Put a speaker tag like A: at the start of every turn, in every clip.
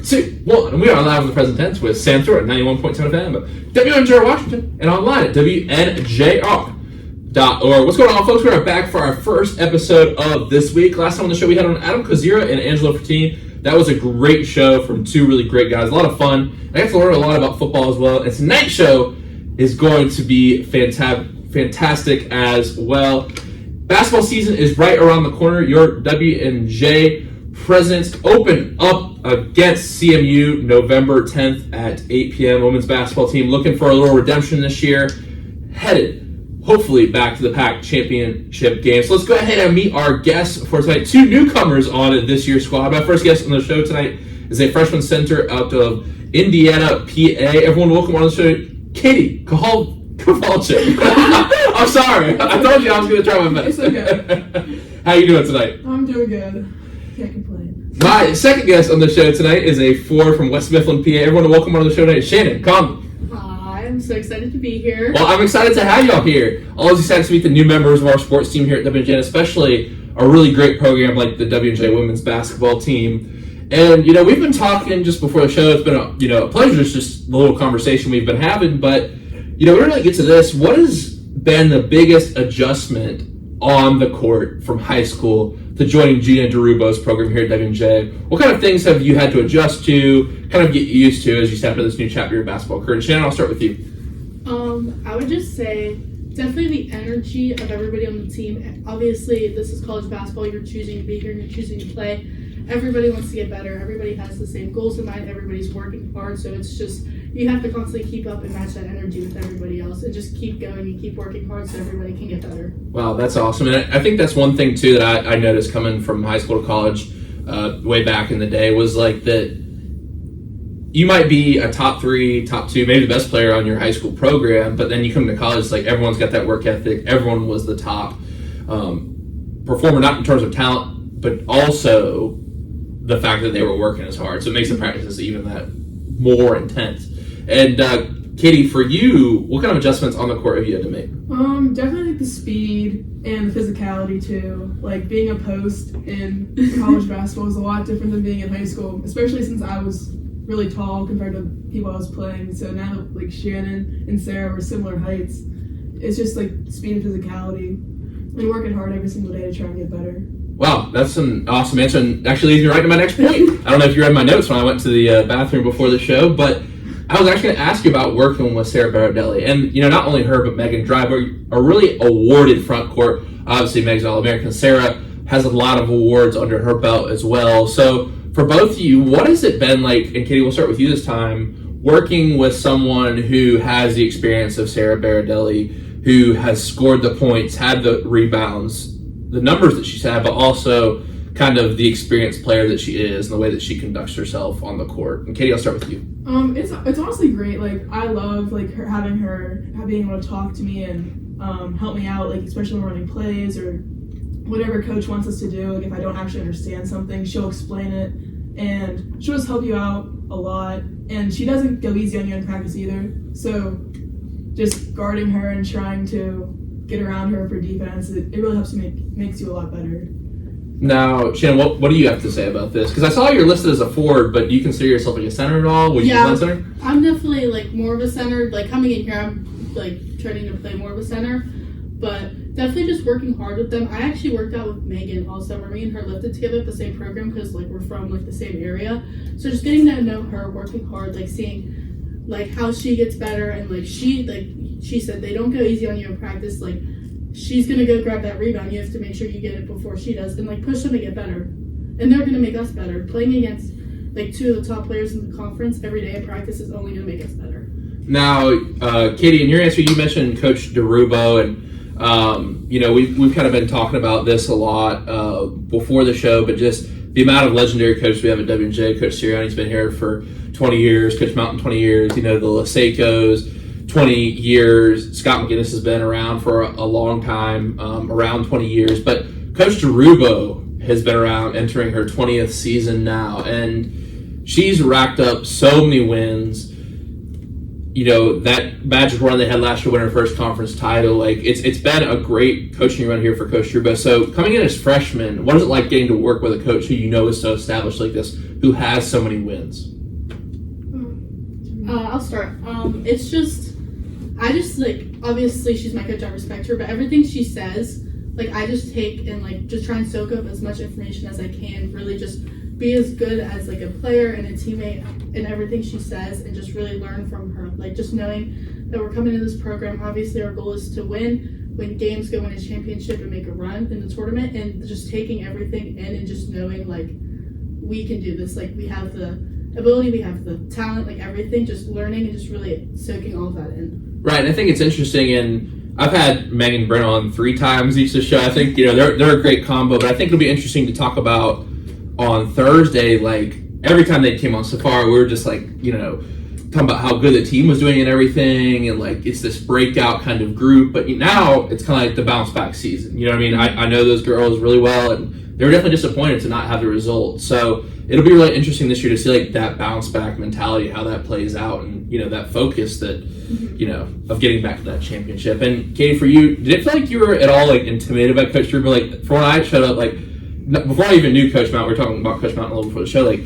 A: 2, 1. And we are live in the present tense with Sam Stewart at 91.7 FM, WNJR Washington, and online at WNJR.org. What's going on, folks? We are back for our first episode of this week. Last time on the show, we had on Adam Kozira and Angelo Fertini. That was a great show from two really great guys. A lot of fun. I got to learn a lot about football as well. And tonight's show is going to be fantastic as well. Basketball season is right around the corner. Your WNJ Presidents open up against CMU November 10th at 8 p.m. Women's basketball team looking for a little redemption this year. Headed, hopefully, back to the PAC championship game. So let's go ahead and meet our guests for tonight. Two newcomers on this year's squad. My first guest on the show tonight is a freshman center out of Indiana, PA. Everyone, welcome on the show, Katie Kovalchick. I'm sorry. I told you I was going to try my best.
B: It's okay.
A: How you doing tonight?
B: I'm doing good. Can't complain.
A: My second guest on the show tonight is a 4 from West Mifflin, PA. Everyone, welcome on the show tonight, Shannon, Conley.
C: Hi, I'm so excited to be here.
A: Well, I'm excited to have y'all here. Always excited to meet the new members of our sports team here at WNJ, especially a really great program like the WNJ women's basketball team. And, we've been talking just before the show. It's been a pleasure. It's just the little conversation we've been having. But, we really get to this. What has been the biggest adjustment on the court from high school to joining Gina DeRubo's program here at WNJ? What kind of things have you had to adjust to, kind of get used to as you step into this new chapter of your basketball career? Shannon, I'll start with you.
C: I would just say definitely the energy of everybody on the team. Obviously, this is college basketball. You're choosing to be here. You're choosing to play. Everybody wants to get better. Everybody has the same goals in mind. Everybody's working hard. So it's just, you have to constantly keep up and match that energy with everybody else and just keep going and keep working hard so everybody can get better.
A: Wow, that's awesome. And I think that's one thing, too, that I noticed coming from high school to college way back in the day was like that you might be a top 3, top 2, maybe the best player on your high school program, but then you come to college, like everyone's got that work ethic. Everyone was the top performer, not in terms of talent, but also the fact that they were working as hard. So it makes the practices even that more intense. And Katie, for you, what kind of adjustments on the court have you had to make?
B: Definitely like the speed and the physicality too. Like being a post in college basketball is a lot different than being in high school, especially since I was really tall compared to people I was playing. So now that like Shannon and Sarah were similar heights, it's just like speed and physicality and working hard every single day to try and get better.
A: Wow, that's an awesome answer, and actually leads me right to my next point. I don't know if you read my notes when I went to the bathroom before the show, but I was actually going to ask you about working with Sarah Barradelli. And, not only her, but Megan Driver, a really awarded front court. Obviously, Meg's All-American. Sarah has a lot of awards under her belt as well. So for both of you, what has it been like, and Katie, we'll start with you this time, working with someone who has the experience of Sarah Barradelli, who has scored the points, had the rebounds, the numbers that she's had, but also kind of the experienced player that she is and the way that she conducts herself on the court. And Katie, I'll start with you.
B: It's honestly great. Like I love like being able to talk to me and help me out, like especially when we're running plays or whatever coach wants us to do. Like if I don't actually understand something, she'll explain it and she'll just help you out a lot. And she doesn't go easy on you in practice either. So just guarding her and trying to get around her for defense, it really helps makes you a lot better.
A: Now, Shannon, what do you have to say about this? Because I saw you're listed as a forward, but do you consider yourself like a center at all? Would you play center?
C: I'm definitely like more of a center. Like coming in here, I'm like trying to play more of a center, but definitely just working hard with them. I actually worked out with Megan all summer. Me and her lifted together at the same program because like we're from like the same area. So just getting to know her, working hard, like seeing like how she gets better, and like she said they don't go easy on you in practice. Like she's gonna go grab that rebound. You have to make sure you get it before she does, and like push them to get better. And they're gonna make us better. Playing against like 2 of the top players in the conference every day in practice is only gonna make us better.
A: Now, Katie, in your answer, you mentioned Coach DeRubo, and we've kind of been talking about this a lot before the show, but just the amount of legendary coaches we have at WNJ. Coach Sirianni's been here for 20 years, Coach Mountain 20 years, the Lasecos 20 years. Scott McGinnis has been around for a long time, around 20 years. But Coach DeRubo has been around, entering her 20th season now, and she's racked up so many wins. that magic run they had last year, winning their first conference title. Like it's been a great coaching run here for Coach Truba. So coming in as freshmen, what is it like getting to work with a coach who is so established like this, who has so many wins?
C: I'll start. I just like, obviously she's my coach, I respect her, but everything she says, like I just take and like just try and soak up as much information as I can, really just be as good as like a player and a teammate in everything she says, and just really learn from her. Like just knowing that we're coming into this program, obviously our goal is to win games, go win a championship and make a run in the tournament, and just taking everything in and just knowing like we can do this, like we have the ability, we have the talent, like everything, just learning and just really soaking all of that in.
A: Right, and I think it's interesting, and I've had Megan and Brent on 3 times each of the show. I think, they're a great combo, but I think it'll be interesting to talk about on Thursday, like, every time they came on so far, we were just like, talking about how good the team was doing and everything, and like, it's this breakout kind of group, but now it's kind of like the bounce back season. You know what I mean? I know those girls really well, and they were definitely disappointed to not have the results. So it'll be really interesting this year to see like that bounce back mentality, how that plays out, and that focus that of getting back to that championship. And Katie, for you, did it feel like you were at all like intimidated by Coach Truba? Like for when I showed up, like before I even knew Coach Mount, we were talking about Coach Mount a little before the show. Like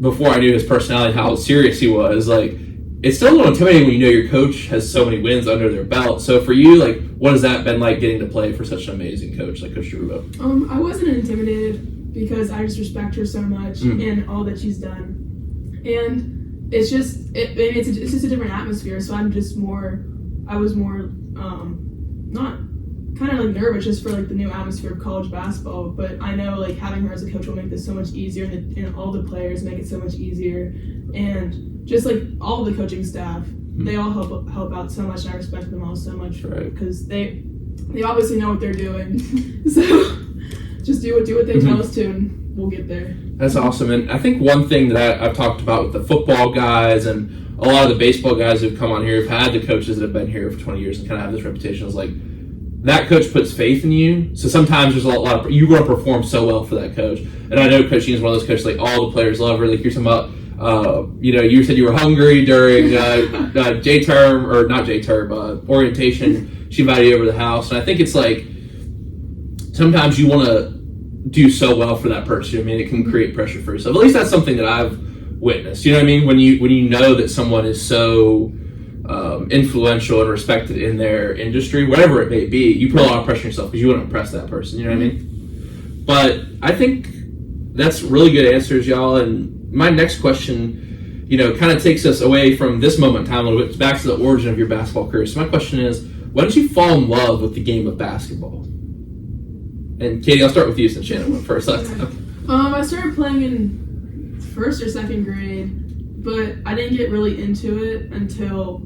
A: before I knew his personality, how serious he was, like it's still a little intimidating when your coach has so many wins under their belt. So for you, like what has that been like getting to play for such an amazing coach like Coach Truba?
B: I wasn't intimidated because I just respect her so much and all that she's done, and it's just it's just a different atmosphere. So I was more not kind of like nervous just for like the new atmosphere of college basketball, but I know like having her as a coach will make this so much easier, and all the players make it so much easier, and just like all the coaching staff, they all help out so much, and I respect them all so much because they obviously know what they're doing. So just do what they tell us to, and we'll get there.
A: That's awesome. And I think one thing that I've talked about with the football guys and a lot of the baseball guys who've come on here, have had the coaches that have been here for 20 years and kind of have this reputation, is like that coach puts faith in you. So sometimes there's a lot of, you want to perform so well for that coach. And I know Coach Sheen is one of those coaches, like all the players love her. Like you're talking about, you said you were hungry during J-term, or not J-term, orientation. She invited you over to the house. And I think it's like, sometimes you want to do so well for that person. I mean, it can create pressure for yourself. At least that's something that I've witnessed. You know what I mean? When you know that someone is so influential and respected in their industry, whatever it may be, you put a lot of pressure on yourself because you want to impress that person. You know what I mean? But I think that's really good answers, y'all. And my next question, kind of takes us away from this moment in time a little bit, back to the origin of your basketball career. So my question is, when did you fall in love with the game of basketball? And Katie, I'll start with you since Shannon went first last time.
B: I started playing in 1st or 2nd grade, but I didn't get really into it until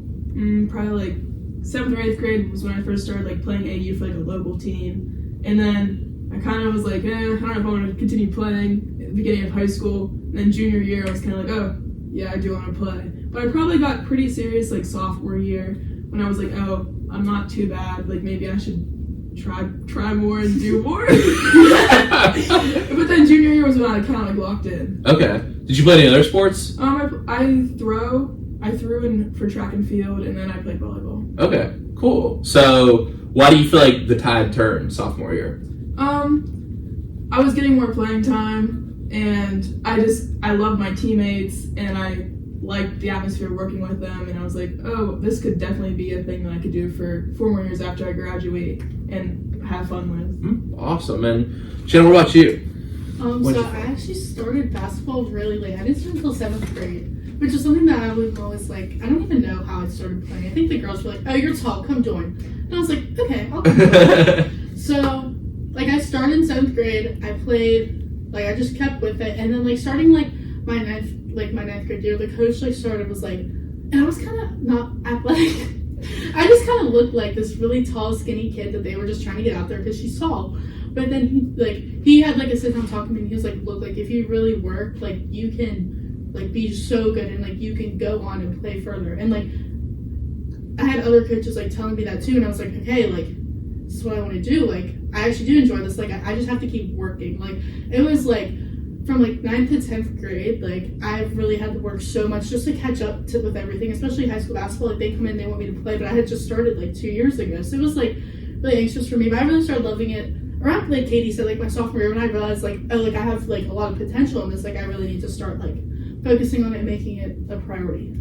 B: probably like 7th or 8th grade was when I first started like playing AU for like a local team. And then I kind of was like, I don't know if I want to continue playing at the beginning of high school. And then junior year, I was kind of like, oh, yeah, I do want to play. But I probably got pretty serious like sophomore year when I was like, oh, I'm not too bad. Like maybe I should try more and do more. But then junior year was when I kind of like locked in.
A: Okay. Did you play any other sports?
B: I threw in for track and field, and then I played volleyball.
A: Okay, cool. So why do you feel like the tide turned sophomore year?
B: I was getting more playing time, and I loved my teammates, and I liked the atmosphere working with them, and I was like, oh, this could definitely be a thing that I could do for 4 more years after I graduate and have fun with.
A: Awesome. And Shannon, what about you?
C: So I actually started basketball really late. I didn't start until 7th grade, which is something that I was always like, I don't even know how I started playing. I think the girls were like, oh, you're tall, come join. And I was like, okay, I'll come join. So, like, I started in 7th grade. I played, like, I just kept with it. And then, like, starting, like, my ninth grade year, the coach, like, was like, and I was kind of not athletic. I just kind of looked like this really tall, skinny kid that they were just trying to get out there because she's tall. But then he had like a sit down talk to me, and he was like, look, like if you really work, like you can like be so good, and like you can go on and play further. And like I had other coaches like telling me that too, and I was like, okay, like this is what I want to do. Like I actually do enjoy this. Like I just have to keep working. Like it was like from like 9th to 10th grade, like I really had to work so much just to catch up with everything, especially high school basketball. Like they come in, they want me to play, but I had just started like 2 years ago, so it was like really anxious for me. But I really started loving it around, like Katie said, like my sophomore year, when I realized like, oh, like I have like a lot of potential in this. Like I really need to start like focusing on it and making it a priority.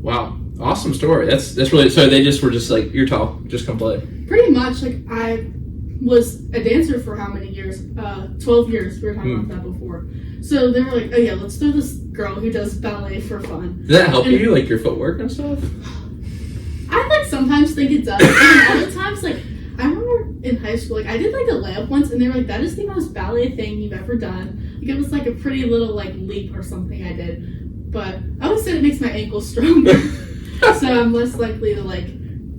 A: Wow, awesome story. That's really, so they just were just like, you're tall, just come play.
C: Pretty much. Like I was a dancer for how many years? 12 years. We were talking about that before. So they were like, oh yeah, let's throw this girl who does ballet for fun.
A: Did that help you, like your footwork and stuff?
C: I like sometimes think it does, and then other times, like I remember in high school, like I did like a layup once, and they were like, that is the most ballet thing you've ever done. Like it was like a pretty little like leap or something I did, but I would say it makes my ankles stronger, so I'm less likely to like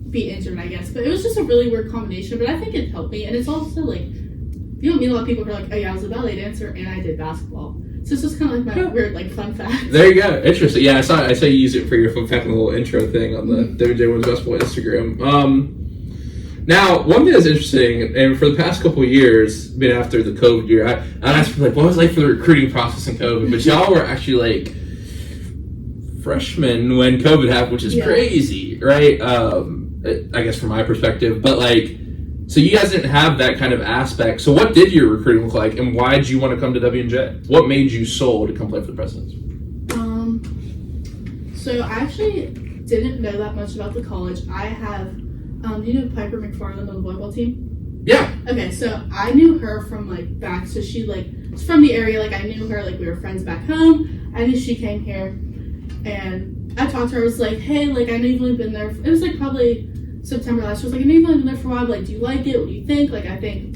C: be injured, I guess. But it was just a really weird combination, but I think it helped me. And it's also like, you don't meet a lot of people who are like, oh yeah, I was a ballet dancer and I did basketball. So it's just kind of like my weird like fun fact.
A: There you go. Interesting. Yeah, I saw you use it for your fun fact, little intro thing on the WJ Women's Basketball Instagram. Now, one thing that's interesting, and for the past couple of years, been after the COVID year, I asked for like, what was it like for the recruiting process in COVID? But y'all were actually like freshmen when COVID happened, which is crazy, right? I guess from my perspective, but like, so you guys didn't have that kind of aspect. So what did your recruiting look like, and why did you want to come to W&J? What made you sold to come play for the Presidents?
C: So I actually didn't know that much about the college. I have, do you know Piper McFarland on the volleyball team?
A: Yeah.
C: Okay, so I knew her from like back, so she like was from the area. Like I knew her, like we were friends back home. I knew she came here, and I talked to her. I was like, hey, like I know you've only been there. It was like probably September last year. I was like, I know you've only been there for a while, but like, do you like it? What do you think? Like, I think,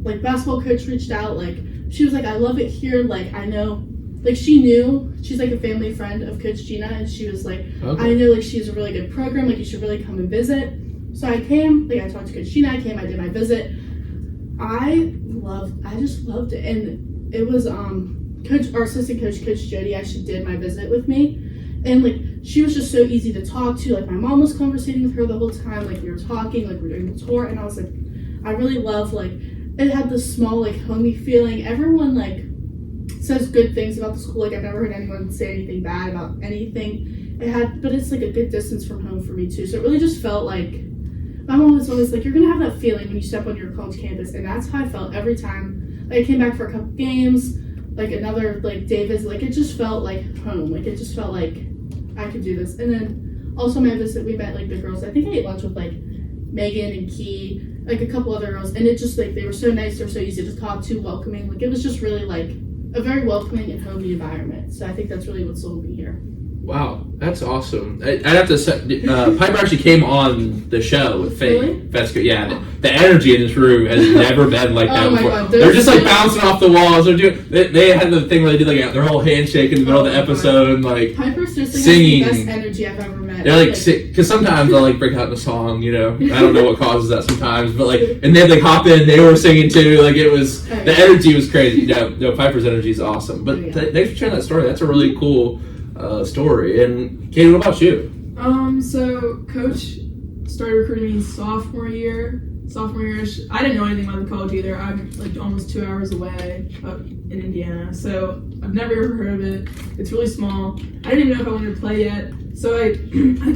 C: like, basketball coach reached out. Like, she was like, I love it here. Like, I know, like, she knew, she's like a family friend of Coach Gina, and she was like, I know, like, she's a really good program. Like, you should really come and visit. So I came, like, I talked to Coach Gina. I came, I did my visit. I just loved it. And it was, our assistant coach, Coach Jody, actually did my visit with me. And, like, she was just so easy to talk to. Like, my mom was conversating with her the whole time. Like, we were talking, like, we were doing the tour. And I was like, I really love, like, it had this small, like, homey feeling. Everyone, like, says good things about the school. Like, I've never heard anyone say anything bad about anything. But it's, like, a good distance from home for me, too. So it really just felt like, my mom was always like, you're going to have that feeling when you step on your college campus. And that's how I felt every time. Like, I came back for a couple games, like, another, like, day visit. Like, it just felt like home. Like, it just felt like I could do this. And then also my visit, we met like the girls. I think I ate lunch with like Megan and Key, like a couple other girls, and it just like they were so nice, they were so easy to talk to, welcoming. Like it was just really like a very welcoming and homey environment. So I think that's really what sold me here.
A: Wow, that's awesome. I'd have to say, Piper actually came on the show with Faye.
C: Really?
A: That's good. Yeah, the energy in this room has never been like that before.
C: God,
A: they're just like bouncing off the walls. They had the thing where they did like their whole handshake in the middle of the episode, and like
C: Piper seriously
A: singing.
C: has the best energy I've ever met.
A: They're like, because sometimes they'll like break out in a song, you know. I don't know what causes that sometimes, but like, and they'd like hop in, they were singing too. Like it was, the energy was crazy. No, Piper's energy is awesome. But thanks for sharing that story. That's a really cool story. And Katie, what about you?
B: So Coach started recruiting me sophomore year. I didn't know anything about the college either. I'm like almost 2 hours away up in Indiana, so I've never ever heard of it. It's really small. I didn't even know if I wanted to play yet, so I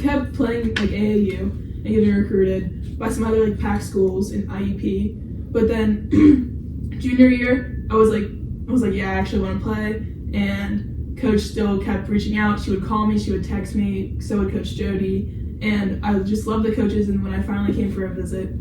B: kept playing like AAU and getting recruited by some other like PAC schools in IUP. But then junior year, I was like, yeah, I actually want to play, and Coach still kept reaching out. She would call me, she would text me, so would Coach Jody, and I just loved the coaches. And when I finally came for a visit,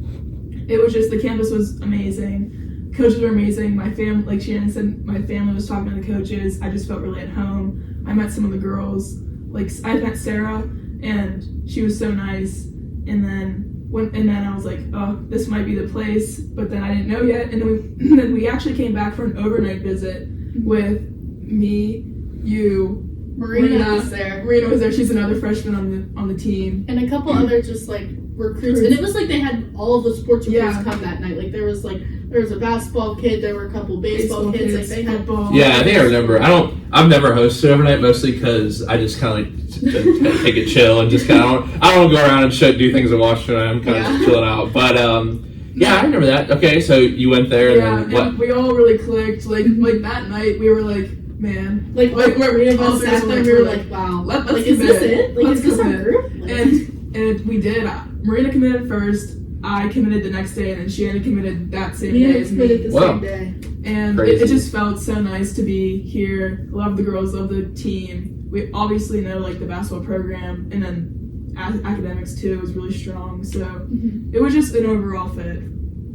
B: it was just, the campus was amazing. Coaches were amazing. My family, like Shannon said, my family was talking to the coaches. I just felt really at home. I met some of the girls. Like I met Sarah, and she was so nice. And then I was like, oh, this might be the place. But then I didn't know yet. And then we actually came back for an overnight visit with me, you,
C: Marina was there.
B: Marina was there. She's another freshman on the team,
C: and a couple other just like recruits. And it was like they had all of the sports recruits come that night. Like there was a basketball kid, there were a couple baseball kids. Like they had
B: football.
A: Yeah, I think I remember. I've never hosted overnight, mostly because I just kind of like take it chill and just kind of I don't want to go around and do things in Washington. I'm kind of just chilling out. But Yeah, I remember that. Okay, so you went there,
B: Yeah,
A: and then what?
B: and we all really clicked. Like that night, we were like, man,
C: Like
B: we're
C: three of
B: all
C: us
B: three
C: sat
B: of
C: there,
B: us
C: we
B: were
C: were like, wow.
B: let's
C: Like, is this
B: commit.
C: it? Like,
B: Let's
C: is this our
B: commit.
C: group? Like,
B: And we did. Marina committed first. I committed the next day, and then Shannon committed that same
C: we
B: day
C: had
B: as
C: committed
B: me.
C: the
A: Wow.
C: same day.
B: And
A: Crazy.
B: it just felt so nice to be here. Love the girls, love the team. We obviously know like the basketball program, and then academics too was really strong. So it was just an overall fit.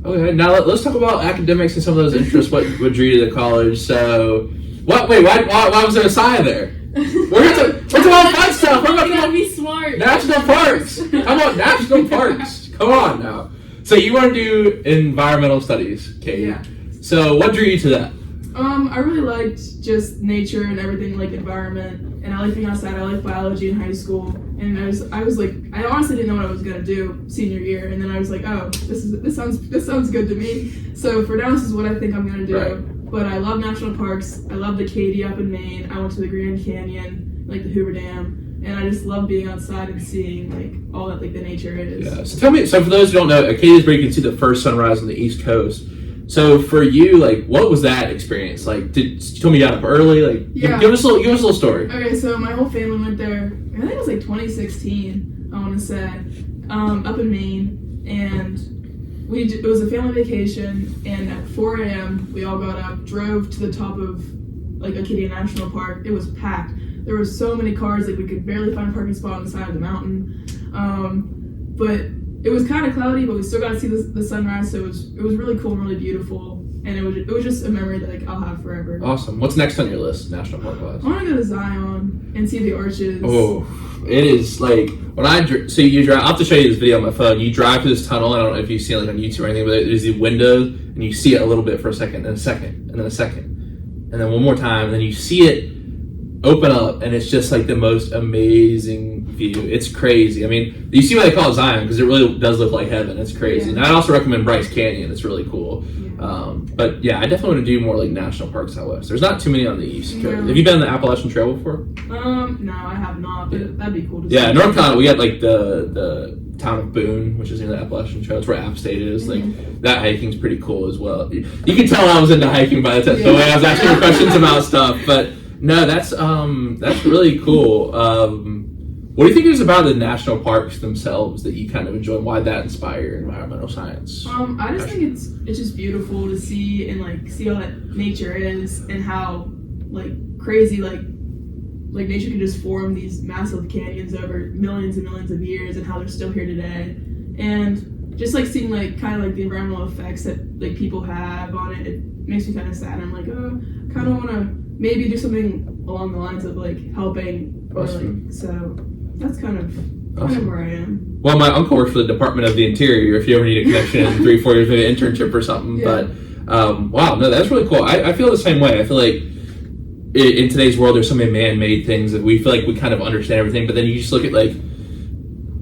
A: Okay, now let's talk about academics and some of those interests. What drew you to the college? So, what? Wait, why was there a sign there? We're talking about fun stuff. We're
C: You gotta
A: about
C: be smart.
A: national parks. How about national parks? Come on now. So you want to do environmental studies, Katie?
B: Yeah.
A: So what drew you to that?
B: I really liked just nature and everything, like environment, and I liked being outside. I liked biology in high school, and I was like, I honestly didn't know what I was gonna do senior year, and then I was like, oh, this sounds good to me. So for now, this is what I think I'm gonna do.
A: Right.
B: But I love national parks. I love the Katy up in Maine. I went to the Grand Canyon, like the Hoover Dam, and I just love being outside and seeing like all that like the nature is.
A: Yeah. So tell me. So for those who don't know, Katie is where you can see the first sunrise on the East Coast. So for you, like, what was that experience? Like, you told me you got up early. Like,
B: Yeah.
A: give us a little story.
B: Okay, so my whole family went there. I think it was like 2016. I want to say, up in Maine, and it was a family vacation. And at 4 a.m. we all got up, drove to the top of like Acadia National Park. It was packed. There were so many cars, like we could barely find a parking spot on the side of the mountain. But it was kind of cloudy, but we still got to see the sunrise. So it was really cool and really beautiful. And it was just a memory that like I'll have forever.
A: Awesome. What's next on your list, national park wise?
B: I want to go to Zion and see the arches.
A: Oh, it is like when so you drive. I'll have to show you this video on my phone. You drive through this tunnel. I don't know if you've seen it like on YouTube or anything, but there's the windows, and you see it a little bit for a second, and a second, and then a second, and then one more time, and then you see it open up, and it's just like the most amazing view. It's crazy. I mean, you see why they call it Zion, because it really does look like heaven. It's crazy.
B: Yeah.
A: And I'd also recommend Bryce Canyon. It's really cool. But yeah, I definitely want to do more like national parks out west. There's not too many on the east coast.
B: Yeah.
A: Have you been on the Appalachian Trail before?
B: No, I have not, but that'd be cool to see.
A: Yeah, North Carolina, we got like the town of Boone, which is near the Appalachian Trail. It's where App State is. Like that hiking's pretty cool as well. You can tell I was into hiking by the way I was asking questions about stuff. But no, that's really cool. What do you think it is about the national parks themselves that you kind of enjoy? Why that inspire environmental science?
B: I just think it's just beautiful to see and like see how that nature is and how like crazy like nature can just form these massive canyons over millions and millions of years and how they're still here today, and just like seeing like kind of like the environmental effects that like people have on it. It makes me kind of sad. I'm like, oh, kind of want to maybe do something along the lines of like helping or like so. That's kind of where I am.
A: Well, my uncle works for the Department of the Interior. If you ever need a connection in 3-4 years, maybe an internship or something.
B: Yeah.
A: But wow, no, that's really cool. I feel the same way. I feel like in today's world, there's so many man-made things that we feel like we kind of understand everything. But then you just look at like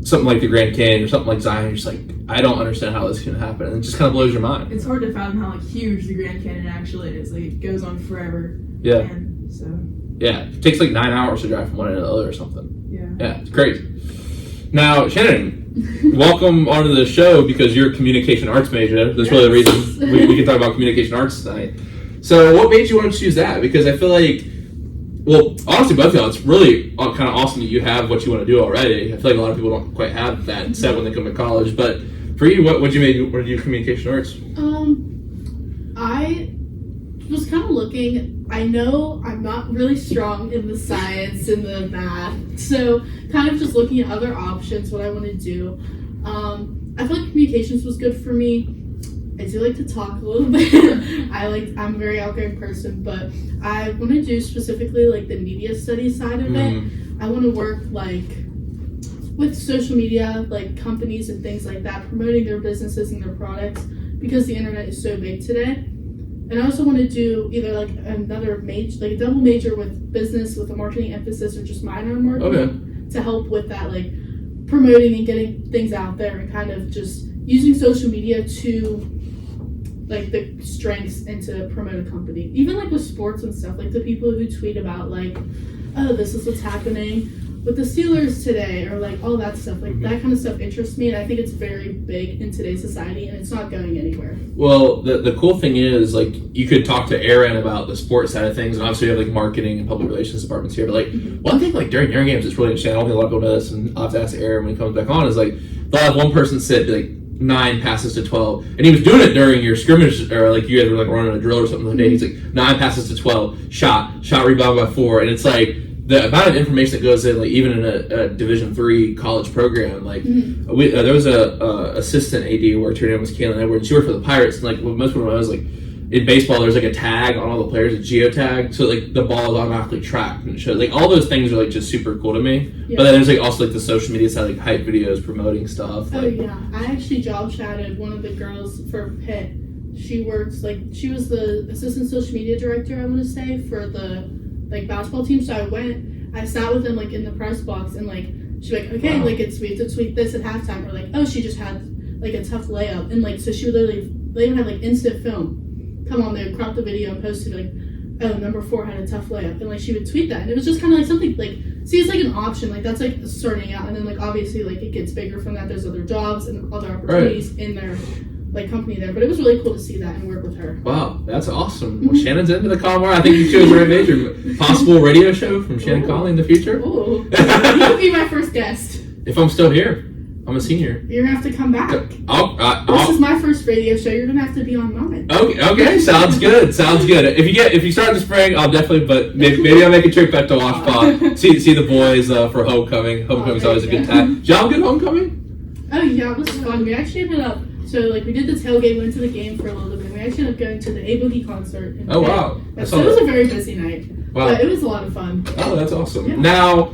A: something like the Grand Canyon or something like Zion. You're just like, I don't understand how this can happen, and it just kind of blows your mind.
B: It's hard to fathom how like huge the Grand Canyon actually is. Like it goes on forever.
A: Yeah.
B: And so.
A: Yeah, it takes like 9 hours to drive from one end to the other or something.
B: Yeah.
A: Yeah, it's crazy. Now, Shannon, welcome onto the show because you're a communication arts major. That's really the reason we can talk about communication arts tonight. So what made you want to choose that? Because I feel like, well, honestly, both of y'all, it's really kind of awesome that you have what you want to do already. I feel like a lot of people don't quite have that set when they come to college. But for you, what did you want to do communication arts?
C: I was kind of looking. I know I'm not really strong in the science and the math, so kind of just looking at other options, what I want to do. I feel like communications was good for me. I do like to talk a little bit. I'm a very outgoing person, but I want to do specifically like the media studies side of it. I want to work like with social media, like companies and things like that, promoting their businesses and their products because the internet is so big today. And I also want to do either like another major, like a double major with business with a marketing emphasis or just minor in marketing to help with that, like promoting and getting things out there and kind of just using social media to like the strengths and to promote a company. Even like with sports and stuff, like the people who tweet about like, oh, this is what's happening. with the Steelers today, or like all that stuff, like that kind of stuff interests me, and I think it's very big in today's society, and it's not going anywhere.
A: Well, the cool thing is, like, you could talk to Aaron about the sports side of things, and obviously you have like marketing and public relations departments here. But like one thing, like during your games, it's really interesting. I don't think a lot of people know this, and I'll have to ask Aaron when he comes back on. Is like they'll have one person sit like 9 passes to 12, and he was doing it during your scrimmage, or like you guys were like running a drill or something the day. He's like 9 passes to 12, shot rebound by 4, and it's like the amount of information that goes in, like even in a Division III college program, like there was a assistant AD who worked. Her name was Kaylin Edwards. She worked for the Pirates, and like what most people know is like in baseball, there's like a tag on all the players, a geotag, so like the ball is automatically tracked and it shows. Like all those things are like just super cool to me. Yeah. But then there's like also like the social media side, like hype videos promoting stuff. Like,
C: oh yeah, I actually job chatted one of the girls for Pitt. She works she was the assistant social media director, I want to say, for the like basketball team. So I sat with them like in the press box, and like she's like, okay, wow. Like we have to tweet this at halftime, or like, oh, she just had like a tough layup, and like so she would literally, they even had like instant film come on, they would crop the video and post it like, oh, number 4 had a tough layup, and like she would tweet that, and it was just kind of like something like, see, it's like an option, like that's like starting out, and then like obviously like it gets bigger from that. There's other jobs and other opportunities in their like company there, but it was really cool to see that and work with her.
A: Wow, that's awesome. Well, Shannon's into the Conway. I think you two are a major possible radio show from Shannon Conley in the future.
C: Oh, you could be my first guest.
A: If I'm still here, I'm a senior.
C: You're gonna have to come back. This is my first radio show. You're gonna have to be on mine.
A: Okay, sounds good. Sounds good. If you start in the spring, I'll definitely. But maybe I'll make a trip back to Washpot, see the boys for homecoming. Homecoming's always a good time. Did y'all have a good homecoming?
C: Oh yeah, it was fun. We actually ended up. So, like, we did the tailgate, went to the game for a little bit. We actually ended up going to the A-Boogie concert.
A: Oh, wow.
C: So it was a very busy night.
A: Wow.
C: But it was a lot of fun.
A: Oh, that's awesome. Yeah. Now,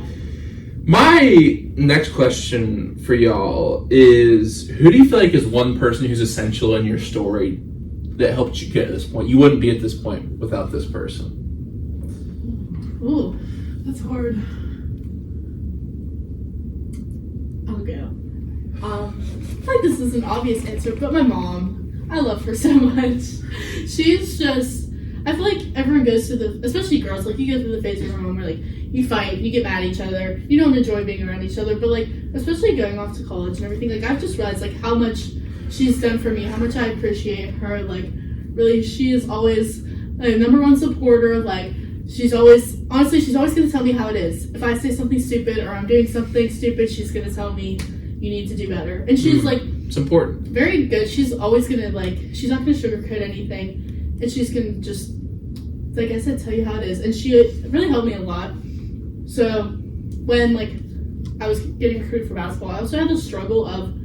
A: my next question for y'all is, who do you feel like is one person who's essential in your story that helped you get to this point? You wouldn't be at this point without this person.
C: Ooh,
B: that's hard.
C: I'll go. I feel like this is an obvious answer, but my mom. I love her so much. She's just, I feel like everyone goes through especially girls, like you go through the phase of your mom where like you fight, you get mad at each other, you don't enjoy being around each other, but like, especially going off to college and everything, like I've just realized like how much she's done for me, how much I appreciate her, like really she is always like number one supporter, like she's always going to tell me how it is. If I say something stupid or I'm doing something stupid, she's going to tell me, you need to do better. And she's like,
A: it's important.
C: Very good. She's always gonna like, she's not gonna sugarcoat anything, and she's gonna just, like I said, tell you how it is. And she really helped me a lot. So when like I was getting recruited for basketball, I also had the struggle of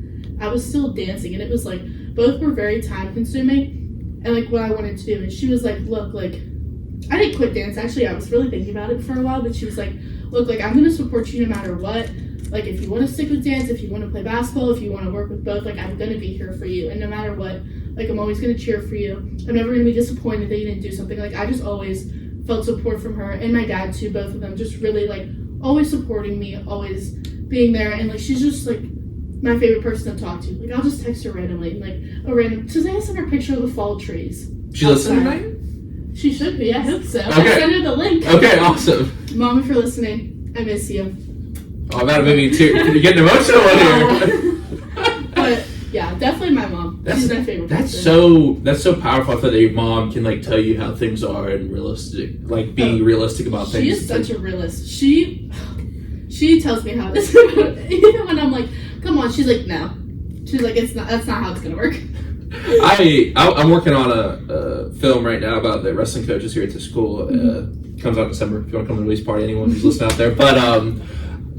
C: I was still dancing, and it was like both were very time consuming and like what I wanted to do. And she was like, look, like I didn't quit dance. Actually, I was really thinking about it for a while, but she was like, look, like I'm gonna support you no matter what. Like, if you want to stick with dance, if you want to play basketball, if you want to work with both, like, I'm going to be here for you. And no matter what, like, I'm always going to cheer for you. I'm never going to be disappointed that you didn't do something. Like, I just always felt support from her and my dad, too, both of them, just really, like, always supporting me, always being there. And, like, she's just, like, my favorite person to talk to. Like, I'll just text her randomly. And, like, Susanna sent her a picture of the fall trees.
A: She listening tonight?
C: She should be. I hope so.
A: Okay.
C: I sent her the link.
A: Okay, awesome.
C: Mom, if you're listening, I miss you.
A: Oh, that made me too. You're getting emotional in here.
C: But yeah, definitely my mom. She's my favorite
A: person. That's so powerful. I thought that your mom can like tell you how things are and realistic, like being realistic about things.
C: She is such a realist. She tells me how it is. Even when I'm like, come on, she's like, no. She's like, that's not how it's gonna work.
A: I'm working on a film right now about the wrestling coaches here at the school. Comes out in December. If you want to come to the release party, anyone who's listening out there. But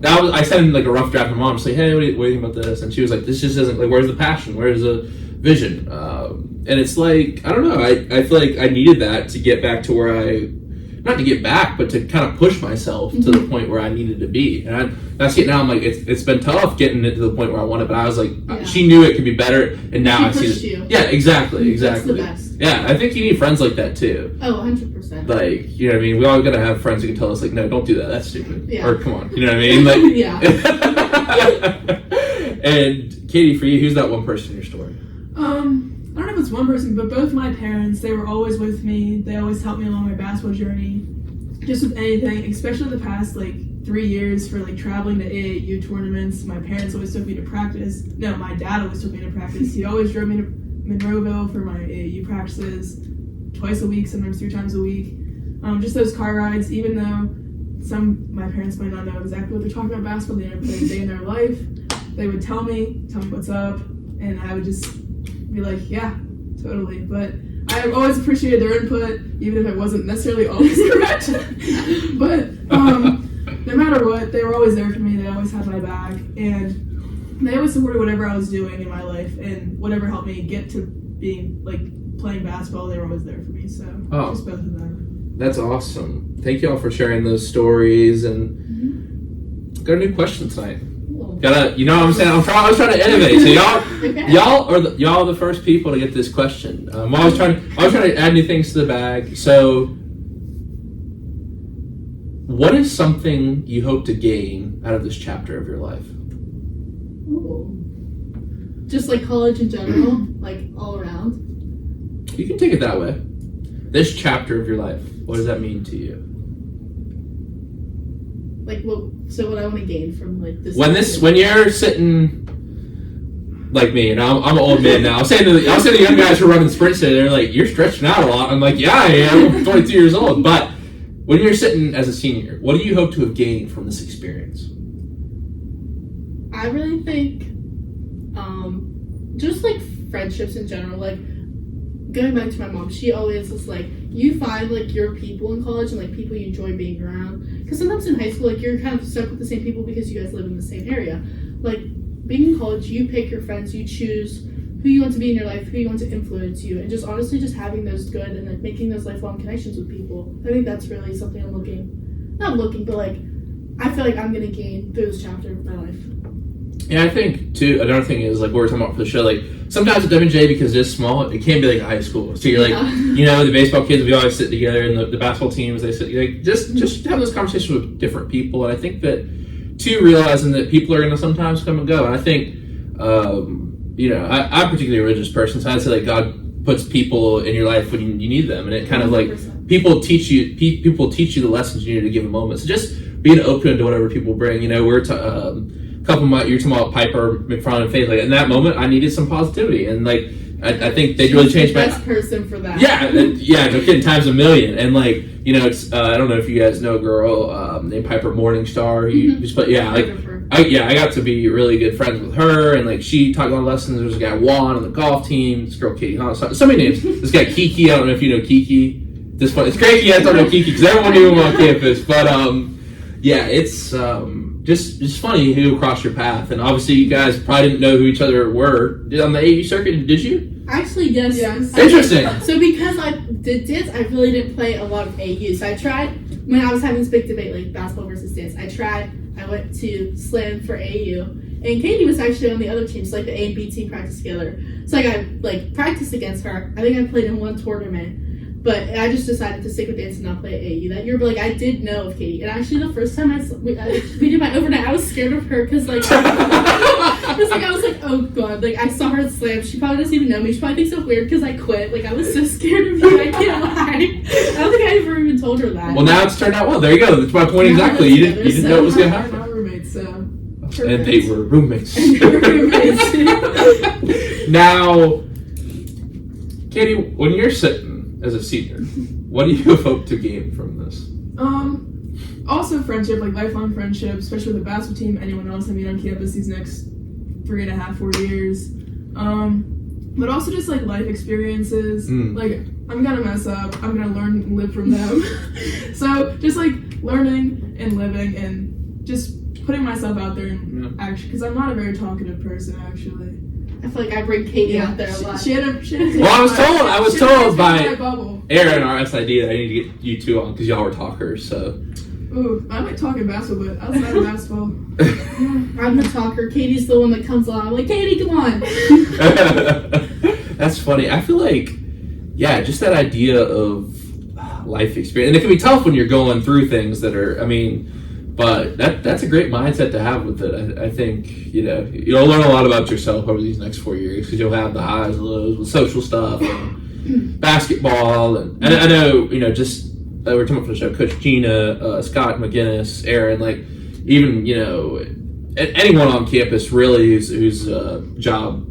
A: I sent like a rough draft to my mom, just like, hey, what do you think about this? And she was like, this just isn't like, where's the passion? Where's the vision? And it's like, I don't know. I feel like I needed that to get back to where not to get back, but to kind of push myself to the point where I needed to be. And that's it now. I'm like, it's been tough getting it to the point where I wanted, but I was like, she knew it could be better, and now I see it.
C: You.
A: Yeah, exactly.
C: That's the best.
A: Yeah, I think you need friends like that too.
C: Oh, 100%.
A: Like, you know what I mean? We all gotta have friends who can tell us like, no, don't do that. That's stupid.
C: Yeah.
A: Or come on, you know what I mean? Like,
C: yeah.
A: And Katie, for you, who's that one person in your story?
B: I don't know if it's one person, but both my parents, they were always with me. They always helped me along my basketball journey. just with anything, especially the past like 3 years for like traveling to AAU tournaments. My parents always took me to practice. No, my dad always took me to practice. He always drove me to Monroeville for my AAU practices twice a week, sometimes 3 times a week. Just those car rides, even though my parents might not know exactly what they're talking about basketball, they never played a day in their life. They would tell me what's up, and I would just be like, yeah, totally. But I always appreciated their input, even if it wasn't necessarily always correct. But no matter what, they were always there for me. They always had my back, and they always supported whatever I was doing in my life, and whatever helped me get to being like playing basketball. They were always there for me. So just both of them.
A: That's awesome. Thank y'all for sharing those stories, and got a new question tonight. Gotta, you know what I'm saying? I was trying to innovate. So y'all are the first people to get this question. I was trying to add new things to the bag. So, what is something you hope to gain out of this chapter of your life?
C: Ooh. Just like college in general, like all around.
A: You can take it that way. This chapter of your life, what does that mean to you?
C: Like what I want to gain from like this.
A: When you're sitting like me, and I'm an old man now. I was saying to the young guys who are running sprints today, they're like, "You're stretching out a lot." I'm like, "Yeah, I am. I'm 22 years old." But when you're sitting as a senior, what do you hope to have gained from this experience?
C: I really think, just like friendships in general, like. Going back to my mom, she always was like, you find like your people in college and like people you enjoy being around. Because sometimes in high school, like you're kind of stuck with the same people because you guys live in the same area. Like being in college, you pick your friends, you choose who you want to be in your life, who you want to influence you, and just honestly just having those good and like making those lifelong connections with people. I think that's really something but like I feel like I'm gonna gain through this chapter of my life.
A: Yeah, I think too. Another thing is like what we're talking about for the show. Like sometimes at WJ, because it's small, it can be like high school. So you're like, the baseball kids, we always sit together, and the basketball teams, they sit like just have those conversations with different people. And I think that too, realizing that people are going to sometimes come and go. And I think, I'm a particularly religious person, so I'd say like God puts people in your life when you need them, and it kind of like
C: 100%.
A: People teach you the lessons you need to give a moment. So just being open to whatever people bring. We're couple of you're talking about Piper, McFarland, and Faith. Like in that moment, I needed some positivity, and like I think they really changed my.
C: Best person for that.
A: Yeah, no kidding, times a million. And like it's I don't know if you guys know a girl named Piper Morningstar. I got to be really good friends with her, and like she taught a lot of lessons. There's a guy Juan on the golf team. This girl Katie, so many names. This guy Kiki. I don't know if you know Kiki. It's crazy. I don't know Kiki because everyone knew him on campus, but it's. Just funny who crossed your path, and obviously you guys probably didn't know who each other were on the AU circuit. Did you?
C: Actually, yes.
A: Interesting.
C: So because I did dance, I really didn't play a lot of AU. So I tried when I was having this big debate, like basketball versus dance. I went to slam for AU, and Katie was actually on the other team, so like the A and B team practiced together. So like I practiced against her. I think I played in one tournament. But I just decided to stick with dance and not play at AU that year. But like I did know of Katie, and actually the first time we did my overnight, I was scared of her because like I was like, oh god, like I saw her slam. She probably doesn't even know me. She probably thinks I'm weird because I quit. Like I was so scared of you. I can't lie. I don't think I ever even told her that.
A: Well, now it's turned out well. There you go. That's my point exactly. You didn't know it was gonna happen.
B: We're roommates, so.
A: Perfect. And they were roommates. Now, Katie, when you're sitting as a senior, what do you hope to gain from this?
B: Also friendship, like lifelong friendship, especially with the basketball team, anyone else I meet on campus these next 3.5, 4 years. But also just like life experiences. Like I'm gonna mess up, I'm gonna learn and live from them. So just like learning and living and just putting myself out there and actually, because I'm not a very talkative person actually.
C: I feel like I bring Katie out there a lot.
A: I was told by Aaron, our SID, that I need to get you two on because y'all were talkers. So.
B: Ooh, I might talk in basketball, but outside of basketball.
C: I'm the talker. Katie's the one that comes along. I'm like, Katie, come on.
A: That's funny. I feel like, just that idea of life experience, and it can be tough when you're going through things that are. But that's a great mindset to have with it. I think, you'll learn a lot about yourself over these next 4 years because you'll have the highs and lows with social stuff and basketball. And I know, just we're talking about for the show, Coach Gina, Scott McGinnis, Aaron, like even anyone on campus really whose job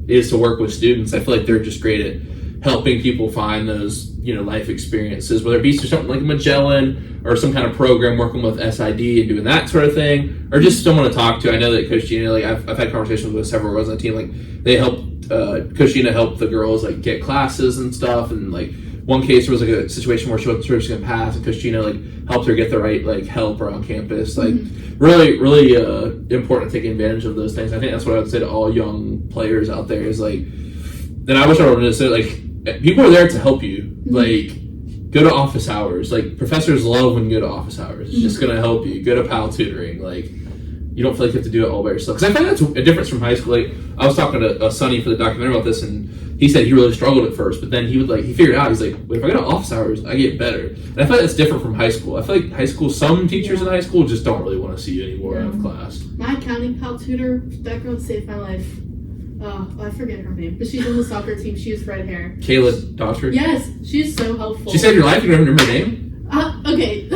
A: is to work with students. I feel like they're just great at helping people find those life experiences, whether it be something like Magellan or some kind of program working with SID and doing that sort of thing, or just someone to talk to. I know that Coach Gina, like I've had conversations with several girls on the team, like they helped Coach Gina help the girls like get classes and stuff, and like one case there was like a situation where she wasn't sure she was gonna pass, and Coach Gina like helped her get the right like help around campus. Like really important taking advantage of those things. I think that's what I would say to all young players out there is like, and I wish I would have said like, people are there to help you. Like, go to office hours. Like, professors love when you go to office hours. It's just going to help you. Go to PAL tutoring. Like, you don't feel like you have to do it all by yourself. Because I find that's a difference from high school. Like, I was talking to Sonny for the documentary about this, and he said he really struggled at first, but then he figured out, he's like, well, if I go to office hours, I get better. And I feel like that's different from high school. I feel like high school, some teachers in high school just don't really want to see you anymore out of class.
C: My accounting PAL tutor, that girl saved my life. I forget her name, but she's on the soccer team. She has red hair.
A: Kayla Daughtry?
C: Yes, she's so helpful.
A: She saved your life? You don't remember her name?
C: Okay.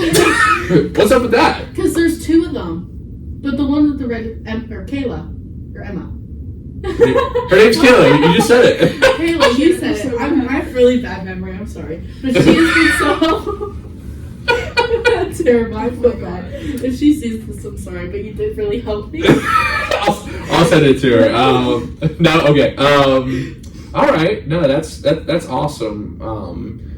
A: What's up with that?
C: Because there's two of them. But the one with the red, or Kayla, or Emma.
A: Her name's Kayla. You just said it.
C: Kayla, you said it. I have really bad memory. I'm sorry. But she has been so... That's terrible. I feel bad. If she sees this, I'm sorry, but you did really help me.
A: I'll send it to her. No, okay. All right. No, that's awesome.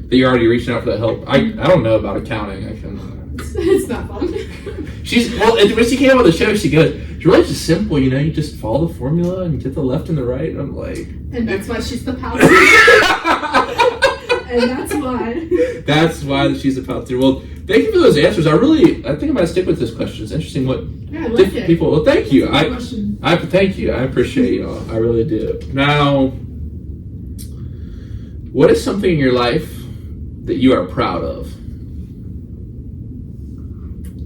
A: That you're already reaching out for that help. I don't know about accounting.
C: It's not fun.
A: When she came out with the show, she goes, it's really just simple, you just follow the formula and get the left and the right. And I'm like,
C: and that's why she's the power. And that's why.
A: That's why she's a PAL tutor. Well, thank you for those answers. I think I might stick with this question. It's interesting what different people. Well, thank you. I thank you. I appreciate y'all. I really do. Now, what is something in your life that you are proud of?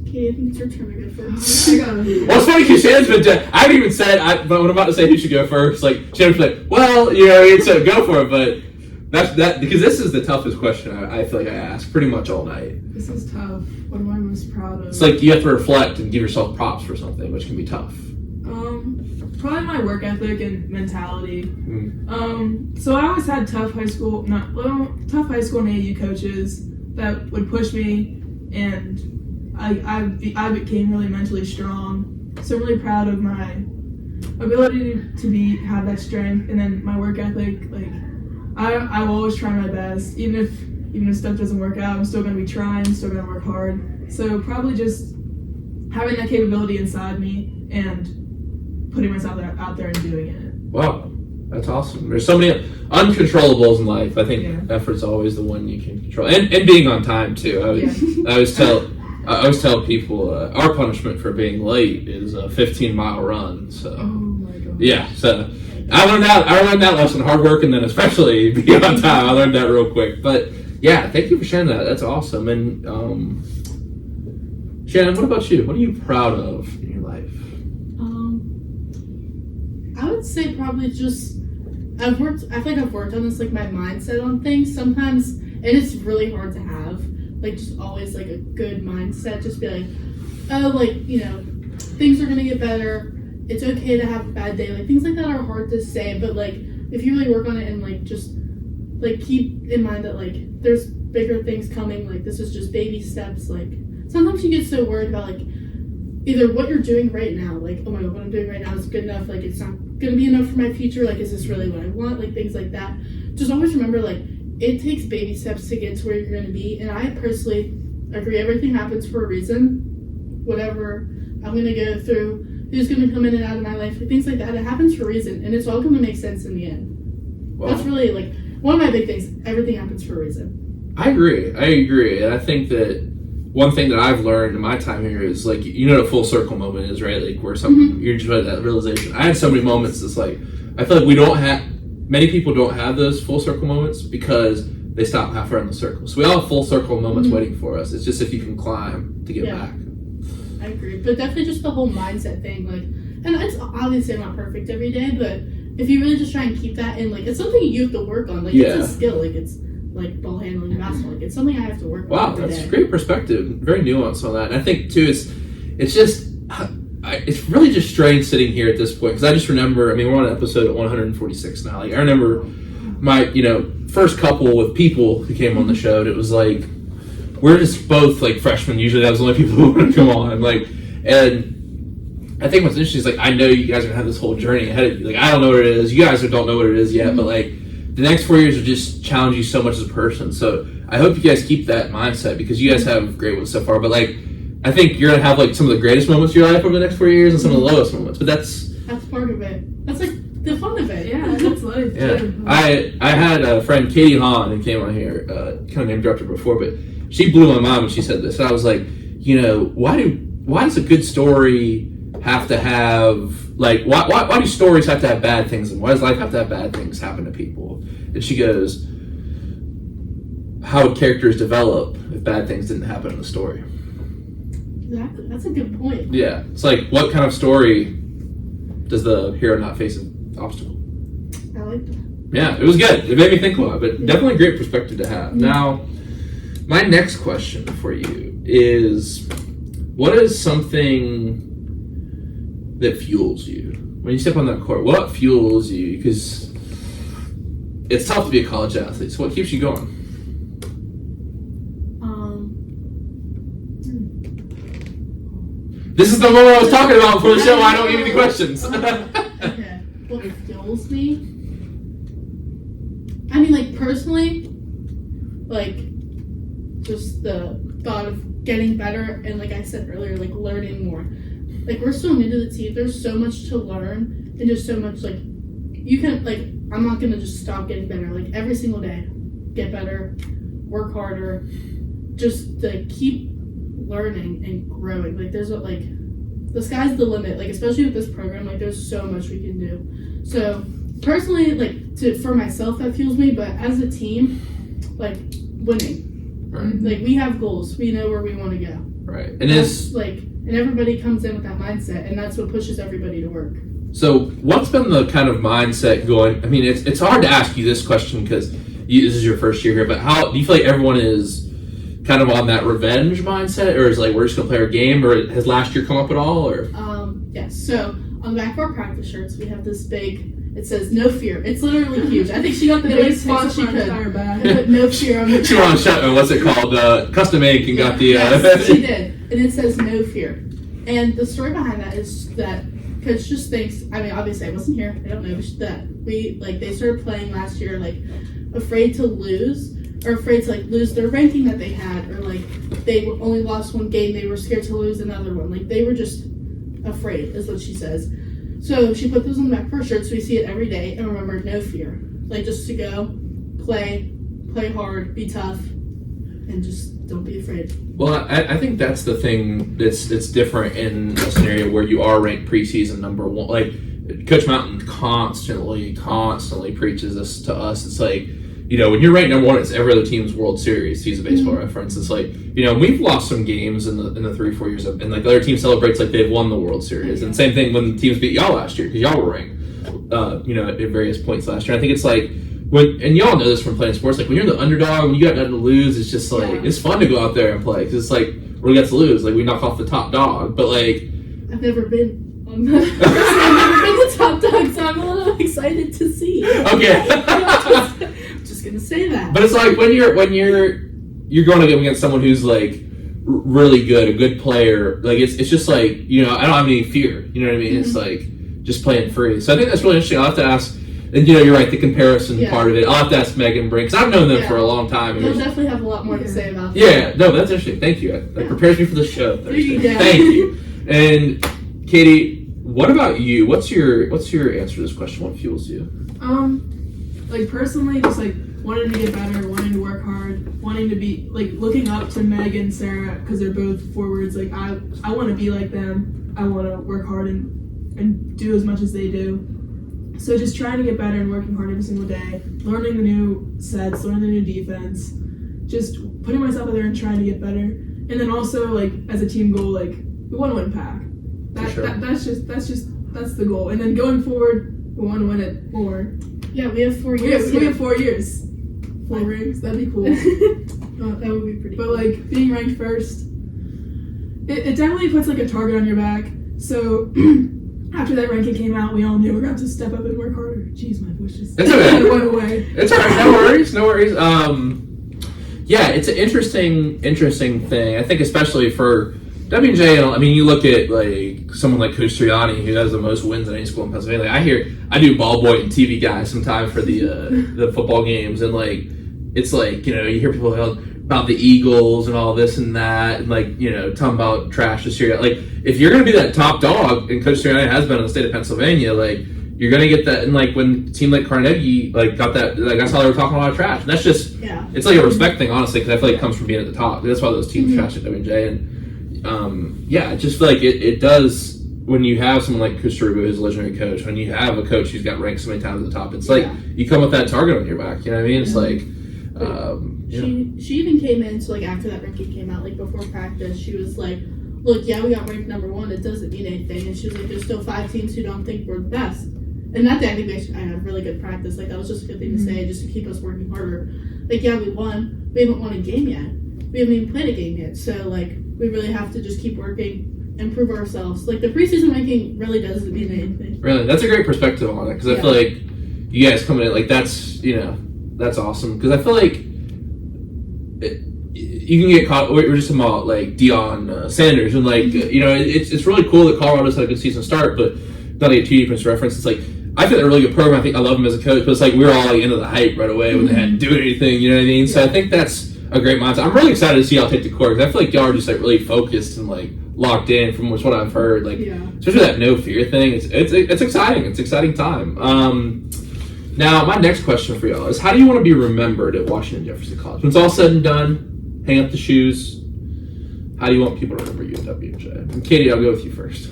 C: Okay, I think it's your turn to go first.
A: Well, it's funny because Shannon's been. I haven't even said. But when I'm about to say who should go first, like Shannon's like, well, it's a go for it, but. That's because this is the toughest question I feel like I ask pretty much all night.
B: This is tough. What am I most proud of?
A: It's like you have to reflect and give yourself props for something, which can be tough.
B: Probably my work ethic and mentality. So I always had tough high school and AAU coaches that would push me, and I became really mentally strong. So I'm really proud of my ability to have that strength, and then my work ethic. Like I will always try my best, even if stuff doesn't work out. I'm still going to be trying, still going to work hard. So probably just having that capability inside me and putting myself out there and doing it.
A: Wow, that's awesome. There's so many uncontrollables in life. I think effort's always the one you can control, and being on time too. I always tell people our punishment for being late is a 15-mile run. So
B: oh my God.
A: Yeah, so. I learned that lesson, hard work, and then especially being on time. I learned that real quick. But yeah, thank you for sharing that. That's awesome. And Shannon, what about you? What are you proud of in your life?
C: I would say probably just I feel like I've worked on this, like my mindset on things sometimes, and it's really hard to have. Like just always like a good mindset. Just be like, oh, like things are gonna get better. It's okay to have a bad day. Like, things like that are hard to say, but, like, if you really work on it and, like, just, like, keep in mind that, like, there's bigger things coming. Like, this is just baby steps. Like, sometimes you get so worried about, like, either what you're doing right now. Like, oh, my God, what I'm doing right now is good enough. Like, it's not going to be enough for my future. Like, is this really what I want? Like, things like that. Just always remember, like, it takes baby steps to get to where you're going to be. And I personally agree. Everything happens for a reason. Whatever I'm going to go through. Who's going to come in and out of my life, things like that. It happens for a reason, and it's all going to make sense in the end. Wow. That's really, like, one of my big things. Everything happens for a reason.
A: I agree. And I think that one thing that I've learned in my time here is, like, what a full circle moment is, right? Like, where you're just at that realization. I had so many moments that's like, I feel like many people don't have those full circle moments because they stop halfway around the circle. So we all have full circle moments waiting for us. It's just if you can climb to get back.
C: I agree, but definitely just the whole mindset thing, like, and it's obviously I'm not perfect every day, but if you really just try and keep that in, like, it's something you have to work on, like, it's a skill, like, it's like ball handling and basketball. Like, it's something I have to work on.
A: Wow,
C: every
A: that's
C: day.
A: great perspective. Very nuanced on that. And I think too, it's just it's really just strange sitting here at this point because I just remember. I mean, we're on episode 146 now. Like I remember my first couple with people who came on the show. And it was like we're just both like freshmen. Usually, that was the only people who would come on. Like and. I think what's interesting is like I know you guys are gonna have this whole journey ahead of you. Like I don't know what it is. You guys don't know what it is yet, but like the next 4 years will just challenge you so much as a person. So I hope you guys keep that mindset because you guys have great ones so far. But like I think you're gonna have like some of the greatest moments of your life over the next 4 years and some of the lowest moments. But that's
C: part of it. That's like the fun of it.
B: Yeah, that's life.
A: yeah. I had a friend Katie Hahn who came on here, kind of name dropped her before, but she blew my mind when she said this. And I was like, why does a good story have to have like why do stories have to have bad things and why does life have to have bad things happen to people? And she goes, how would characters develop if bad things didn't happen in the story?
C: Exactly. That's a good point.
A: Yeah. It's like what kind of story does the hero not face an obstacle?
C: I like that.
A: Yeah, it was good. It made me think a lot, but definitely a great perspective to have. Now, my next question for you is what is something that fuels you when you step on that court? What fuels you? Because it's tough to be a college athlete. So what keeps you going? This is the moment I was talking about before the show. I don't need any questions.
C: Okay. What fuels me? I mean, like personally, like just the thought of getting better and, like I said earlier, like learning more. Like, we're so new to the team. There's so much to learn and just so much, like, you can, like, I'm not going to just stop getting better. Like, every single day, get better, work harder, just to keep learning and growing. Like, there's, like, the sky's the limit. Like, especially with this program, like, there's so much we can do. So, personally, like, for myself, that fuels me. But as a team, like, winning.
A: Right.
C: Like, we have goals. We know where we want to go.
A: Right. And it's
C: like, and everybody comes in with that mindset, and that's what pushes everybody to work.
A: So what's been the kind of mindset going? I mean, it's hard to ask you this question because this is your first year here, but how do you feel like everyone is kind of on that revenge mindset, or is like we're just gonna play our game, or has last year come up at all? Or
C: Yes. So on the back of our practice shirts, we have this big. It says "No fear." It's literally huge. I think she got the biggest font she could. Put "No fear" on the.
A: She went on shut. What's it called? Custom ink and got the.
C: Yes, she did, and it says "No fear." And the story behind that is that Coach just thinks. I mean, obviously, I wasn't here. I don't know that they started playing last year, like afraid to lose. Or afraid to like lose their ranking that they had, or like they only lost one game, they were scared to lose another one. Like they were just afraid, is what she says. So she put those on the back of her shirt so we see it every day and remember no fear. Like just to go, play hard, be tough, and just don't be afraid.
A: Well, I think that's the thing that's different in a scenario where you are ranked preseason number one. Like Coach Mountain constantly preaches this to us. It's like, when you're ranked number one, it's every other team's World Series. To use a baseball reference, it's like we've lost some games in the 3-4 years, and like the other team celebrates like they've won the World Series. And same thing when teams beat y'all last year because y'all were ranked, at various points last year. I think it's like and y'all know this from playing sports. Like when you're the underdog, when you got nothing to lose, it's just like it's fun to go out there and play because it's like we're gonna get to lose. Like we knock off the top dog, but like
C: I've never been on the I've never been the top dog, so I'm a little excited to see.
A: Okay.
C: Just gonna say that.
A: But it's like when you're going against someone who's like really good, a good player. Like it's just like I don't have any fear. You know what I mean? It's like just playing free. So I think that's really interesting. I'll have to ask. And you're right, the comparison part of it. I'll have to ask Megan Brink because I've known them for a long time.
C: They'll definitely have a lot more to say about that.
A: Yeah, no, that's interesting. Thank you. That prepares me for the show.
C: There you go.
A: Thank you. And Katie, what about you? What's your answer to this question? What fuels you?
B: Like personally, just like wanting to get better, wanting to work hard, wanting to be like looking up to Meg and Sarah because they're both forwards. Like I want to be like them. I want to work hard and do as much as they do. So just trying to get better and working hard every single day, learning the new sets, learning the new defense, just putting myself out there and trying to get better. And then also like as a team goal, like we want to win pack. That's the goal. And then going forward, we want to win it more.
C: Yeah, we have 4 years.
B: We have 4 years. full ranks. That'd be cool.
C: That would be pretty
B: But
C: cool.
B: like being ranked first, it definitely puts like a target on your back. So after that ranking came out, we all knew we got to step up and work harder. Jeez, my voice just
A: It's okay.
B: went away.
A: It's alright, no worries, no worries. Yeah, it's an interesting thing. I think especially for WJ, I mean, you look at like someone like Coach Triani, who has the most wins in any school in Pennsylvania. Like, I do ball boy and TV guy sometimes for the football games, and like it's like, you know, you hear people about the Eagles and all this and that, and like, you know, talking about trash this year. Like, if you're gonna be that top dog, and Coach Triani has been in the state of Pennsylvania, like, you're gonna get that. And like when a team like Carnegie like got that, like I saw they were talking a lot of trash, and that's just it's like a respect thing, honestly, because I feel like it comes from being at the top. That's why those teams trash at WJ, and yeah, I just feel like it does when you have someone like Coach Struber, who's a legendary coach. When you have a coach who's got ranked so many times at the top, it's like you come with that target on your back. You know what I mean? It's like
C: she even came in, so like after that ranking came out, like before practice, she was like, "Look, yeah, we got ranked number 1. It doesn't mean anything." And she was like, "There's still 5 teams who don't think we're the best." And not that I think I had really good practice. Like, that was just a good thing to say, just to keep us working harder. Like, yeah, we won. We haven't won a game yet. We haven't even played a game yet. So, like, we really have to just keep working and prove ourselves. Like, the preseason ranking really doesn't mean anything.
A: Really, that's a great perspective on it, because I feel like you guys coming in, like, that's, you know, that's awesome. Because I feel like you can get caught. We're just talking about like Deion Sanders, and like you know, it's really cool that Colorado's had a good season start, but not to get too deep into reference. It's like I think they're a really good program. I think I love them as a coach, but it's like we were all like into the hype right away when they hadn't do anything. You know what I mean? So I think that's a great mindset. I'm really excited to see y'all take the court, because I feel like y'all are just like really focused and like locked in from what I've heard. Like especially that no fear thing. It's exciting. It's exciting time. Now my next question for y'all is: how do you want to be remembered at Washington Jefferson College when it's all said and done? Hang up the shoes. How do you want people to remember you at WJ? And Katie, I'll go with you first.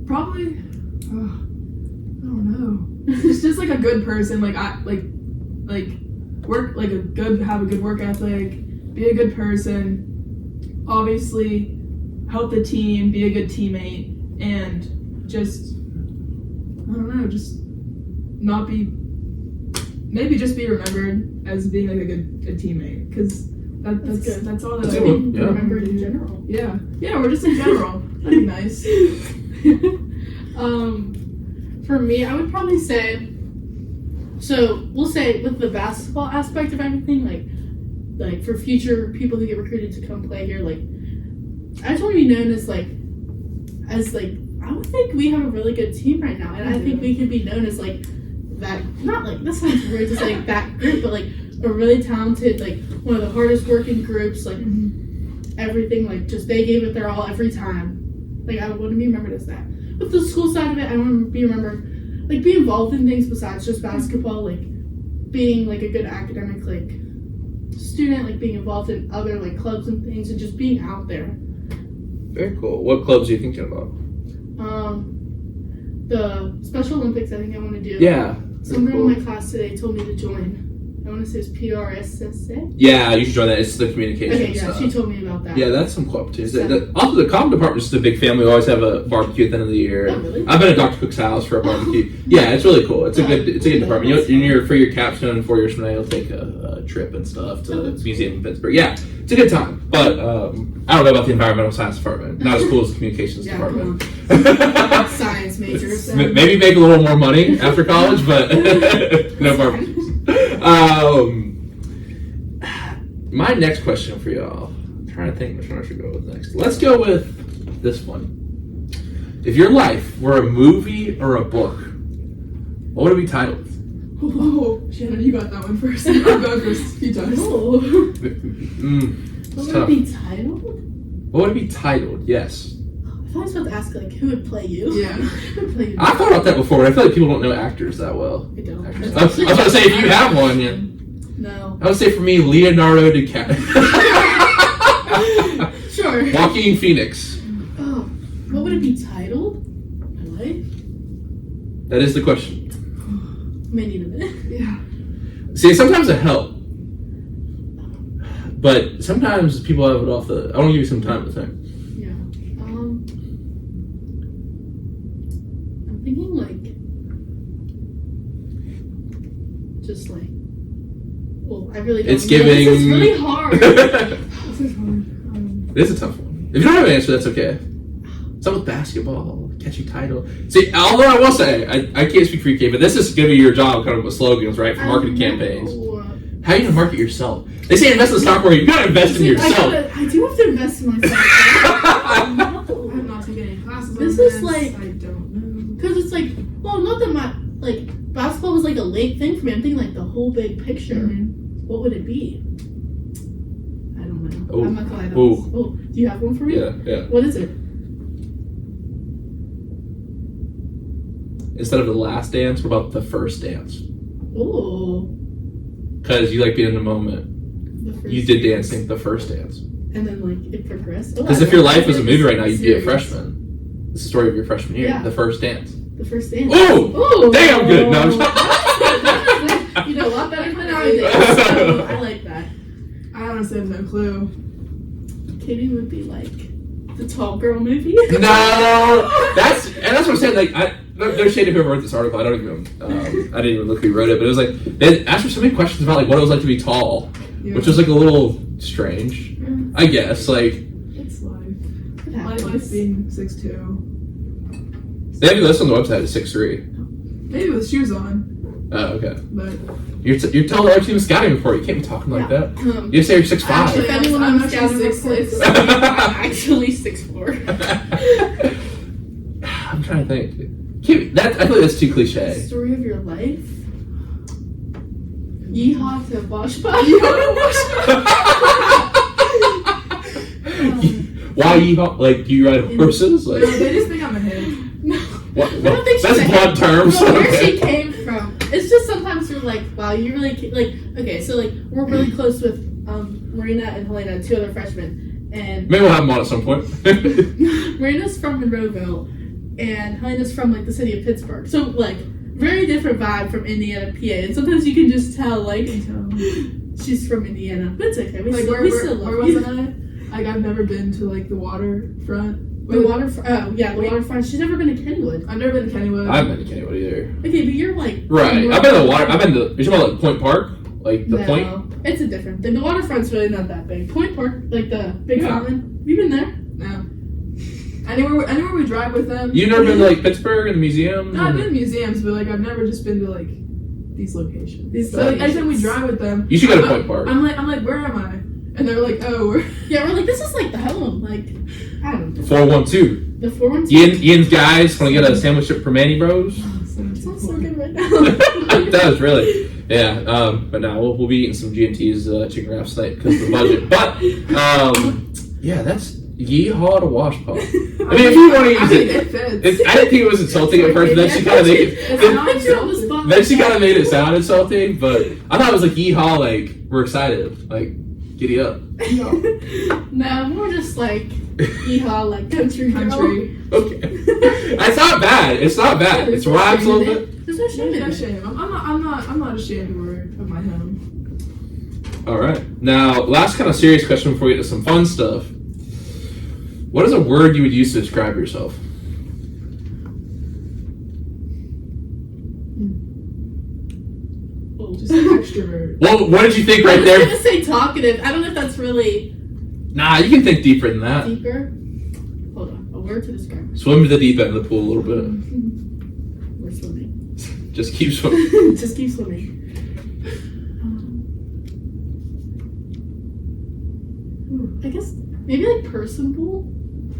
B: Probably, I don't know. Just like a good person. Like work like have a good work ethic. Be a good person. Obviously, help the team. Be a good teammate, and just I don't know. Just not be. Maybe just be remembered as being like a good teammate, because that's all that I
C: mean. Remembered in general.
B: Yeah, we're just in general. That'd be nice.
C: For me, I would probably say, so we'll say with the basketball aspect of everything, like for future people who get recruited to come play here, like I just want to be known as I would think we have a really good team right now, and I think we could be known as like that. Not like that sounds weird to say like that group, but like a really talented, like one of the hardest working groups, like everything, like just they gave it their all every time. Like I want to be remembered as that. With the school side of it, I want to be remembered, like be involved in things besides just basketball, like being like a good academic like student, like being involved in other like clubs and things, and just being out there.
A: Very cool. What clubs are you thinking about?
C: The Special Olympics, I think I want to do.
A: Yeah.
C: Someone in my class today told me to join. I want to say it's PRSSA.
A: Yeah, you should join that. It's the communication
C: Okay, yeah,
A: stuff.
C: she told me about that.
A: Yeah, that's some cool opportunities. Also, the comm department is just a big family. We always have a barbecue at the end of the year.
C: Oh, really?
A: I've been at Dr. Cook's house for a barbecue. Yeah, it's really cool. It's a good department. For your capstone 4 years from now, you'll take a trip and stuff to the museum in Pittsburgh. Yeah, it's a good time. But I don't know about the environmental science department. Not as cool as the communications department.
C: Science majors.
A: Maybe make a little more money after college, but no barbecues. My next question for y'all, I'm trying to think which one I should go with next. Let's go with this one. If your life were a movie or a book, what would it be titled?
B: Oh, Shannon, you got that one first. I'll go first a few times.
C: Oh.
A: What
C: would it be titled?
A: What would it be titled? Yes.
C: I thought I was about to ask, like, who would play you?
B: Yeah.
C: Who would play you?
A: I thought about that before, but I feel like people don't know actors that well.
C: I don't.
A: I was about to say, if you have one, yeah.
C: No.
A: I would say for me, Leonardo DiCaprio.
C: Sure.
A: Joaquin Phoenix.
C: Oh, what would it be titled? My life?
A: That is the question.
C: May need a minute.
B: Yeah.
A: See, sometimes it helps. But sometimes people have it off the... I want to give you some time to think.
C: Yeah. I'm thinking, like... Just, like... Well, I really don't
A: It's
C: know.
A: giving.
C: This is really hard.
B: This is hard.
A: It is a tough one. If you don't have an answer, that's okay. Something with basketball, catchy title. See, although I will say, I can't speak for you, Kate, but this is going to be your job, kind of with slogans, right, for marketing campaigns. How are you going to market yourself? They say invest in the stock market. You got to invest in yourself.
C: I do have to invest in myself.
B: I'm not taking any classes.
C: This
B: on
C: is
B: this.
C: like,
B: I don't know.
C: because it's like, well, not that my basketball was like a late thing for me. I'm thinking like the whole big picture.
B: Mm-hmm.
C: What would it be? I don't know.
A: Ooh.
C: I'm not glad.
A: Ooh.
C: Oh, do you have one for me?
A: Yeah.
C: What is it?
A: Instead of the last dance, what about the first dance?
C: Ooh.
A: Because you like being in the moment. You did dancing the first dance.
C: And then like it progressed.
A: Because if your life was a movie right now, you'd be a freshman. It's the story of your freshman year.
C: Yeah.
A: The first dance.
C: The first dance.
A: Ooh! Damn good. No, I'm
C: You know, a lot better than I did. So I like that.
B: I honestly have no clue.
C: Katie would be like the tall girl movie.
A: No, that's what I'm saying. Like, there's shade of whoever wrote this article. I didn't even look who wrote it, but it was like they asked her so many questions about like what it was like to be tall, which was like a little strange, I guess. Like,
B: It's life.
C: It
B: My
C: happens.
B: life being 6'2".
A: they have this on the website at 6'3".
B: Maybe with shoes on,
A: Oh, okay.
B: but
A: You're telling the other team scouting before. You can't be talking like that. You say you're 6'5".
B: Actually,
C: If anyone
B: I'm
C: on
B: actually
C: scouting
B: 6'6".
C: reports, I'm actually 6'4".
A: I'm trying to think. I feel like that's too cliche.
C: Story of your life? Yeehaw to Washpa.
A: Why you like? Do you ride horses? Like,
B: No, they just think I'm a hick.
A: what?
C: I don't think
A: That's
C: she's
A: blunt terms.
C: No, where she came from. It's just sometimes you're like, wow, you really like. Okay, so like we're really close with Marina and Helena, two other freshmen, and
A: Maybe we'll have them on at some point.
C: Marina's from Monroeville, and Helena's from like the city of Pittsburgh. So like very different vibe from Indiana, PA, and sometimes you can just tell like she's from Indiana, but it's okay. We
B: Like
C: still love
B: where
C: you.
B: wasn't I? Like I've never been to like the waterfront.
C: The waterfront. Oh yeah, the waterfront. She's never been to Kenwood.
B: I've never been to Kennywood.
A: I haven't been to Kennywood either.
C: Okay, but you're like
A: Right. I've been to the water. I've been to. You're talking about like Point Park, like the
C: no,
A: Point.
C: it's a different thing. The waterfront's really not that big. Point Park, like the big fountain. Have you been there?
B: No. Anywhere we drive with them.
A: You've never been to like Pittsburgh and the museum?
B: No, I've been to museums, but like I've never just been to like these locations.
C: These
B: So like, every time we drive with them,
A: You should go to Point Park.
B: I'm like, where am I? And they're like, oh, we're
C: Yeah, we're like, this is like the home. Like, I don't know.
A: 412.
C: The 412.
A: Ian's guys want to get a sandwich for Manny Bros.
C: It sounds so good right now.
A: It does really. Yeah. But now we'll be eating some G&T's chicken wraps tonight because of the budget. But yeah, that's yeehaw to Washpa. I mean, if you want to use it,
B: it fits.
A: I didn't think it was insulting at first. Then she kind of made it.
B: It's not insulting.
A: Then she kind of made it sound insulting, but I thought it was like yeehaw, like we're excited, like giddy up.
C: No, more just like, yeehaw, like country.
B: Country.
A: Okay, it's not bad. It's not bad. It's rhymes a little bit.
C: There's no shame in
B: No
C: it.
B: shame. I'm not ashamed of my home.
A: All right. Now, last kind of serious question before we get to some fun stuff. What is a word you would use to describe yourself?
B: Just an extrovert.
A: Well, what did you think right
C: I was
A: there?
C: gonna say talkative. I don't know if that's really
A: Nah, you can think deeper than that.
C: deeper. Hold on, a word to describe.
A: Swim to the deep end of the pool a little bit.
C: We're swimming.
A: Just keep swimming.
C: Just keep swimming. I guess maybe like personable.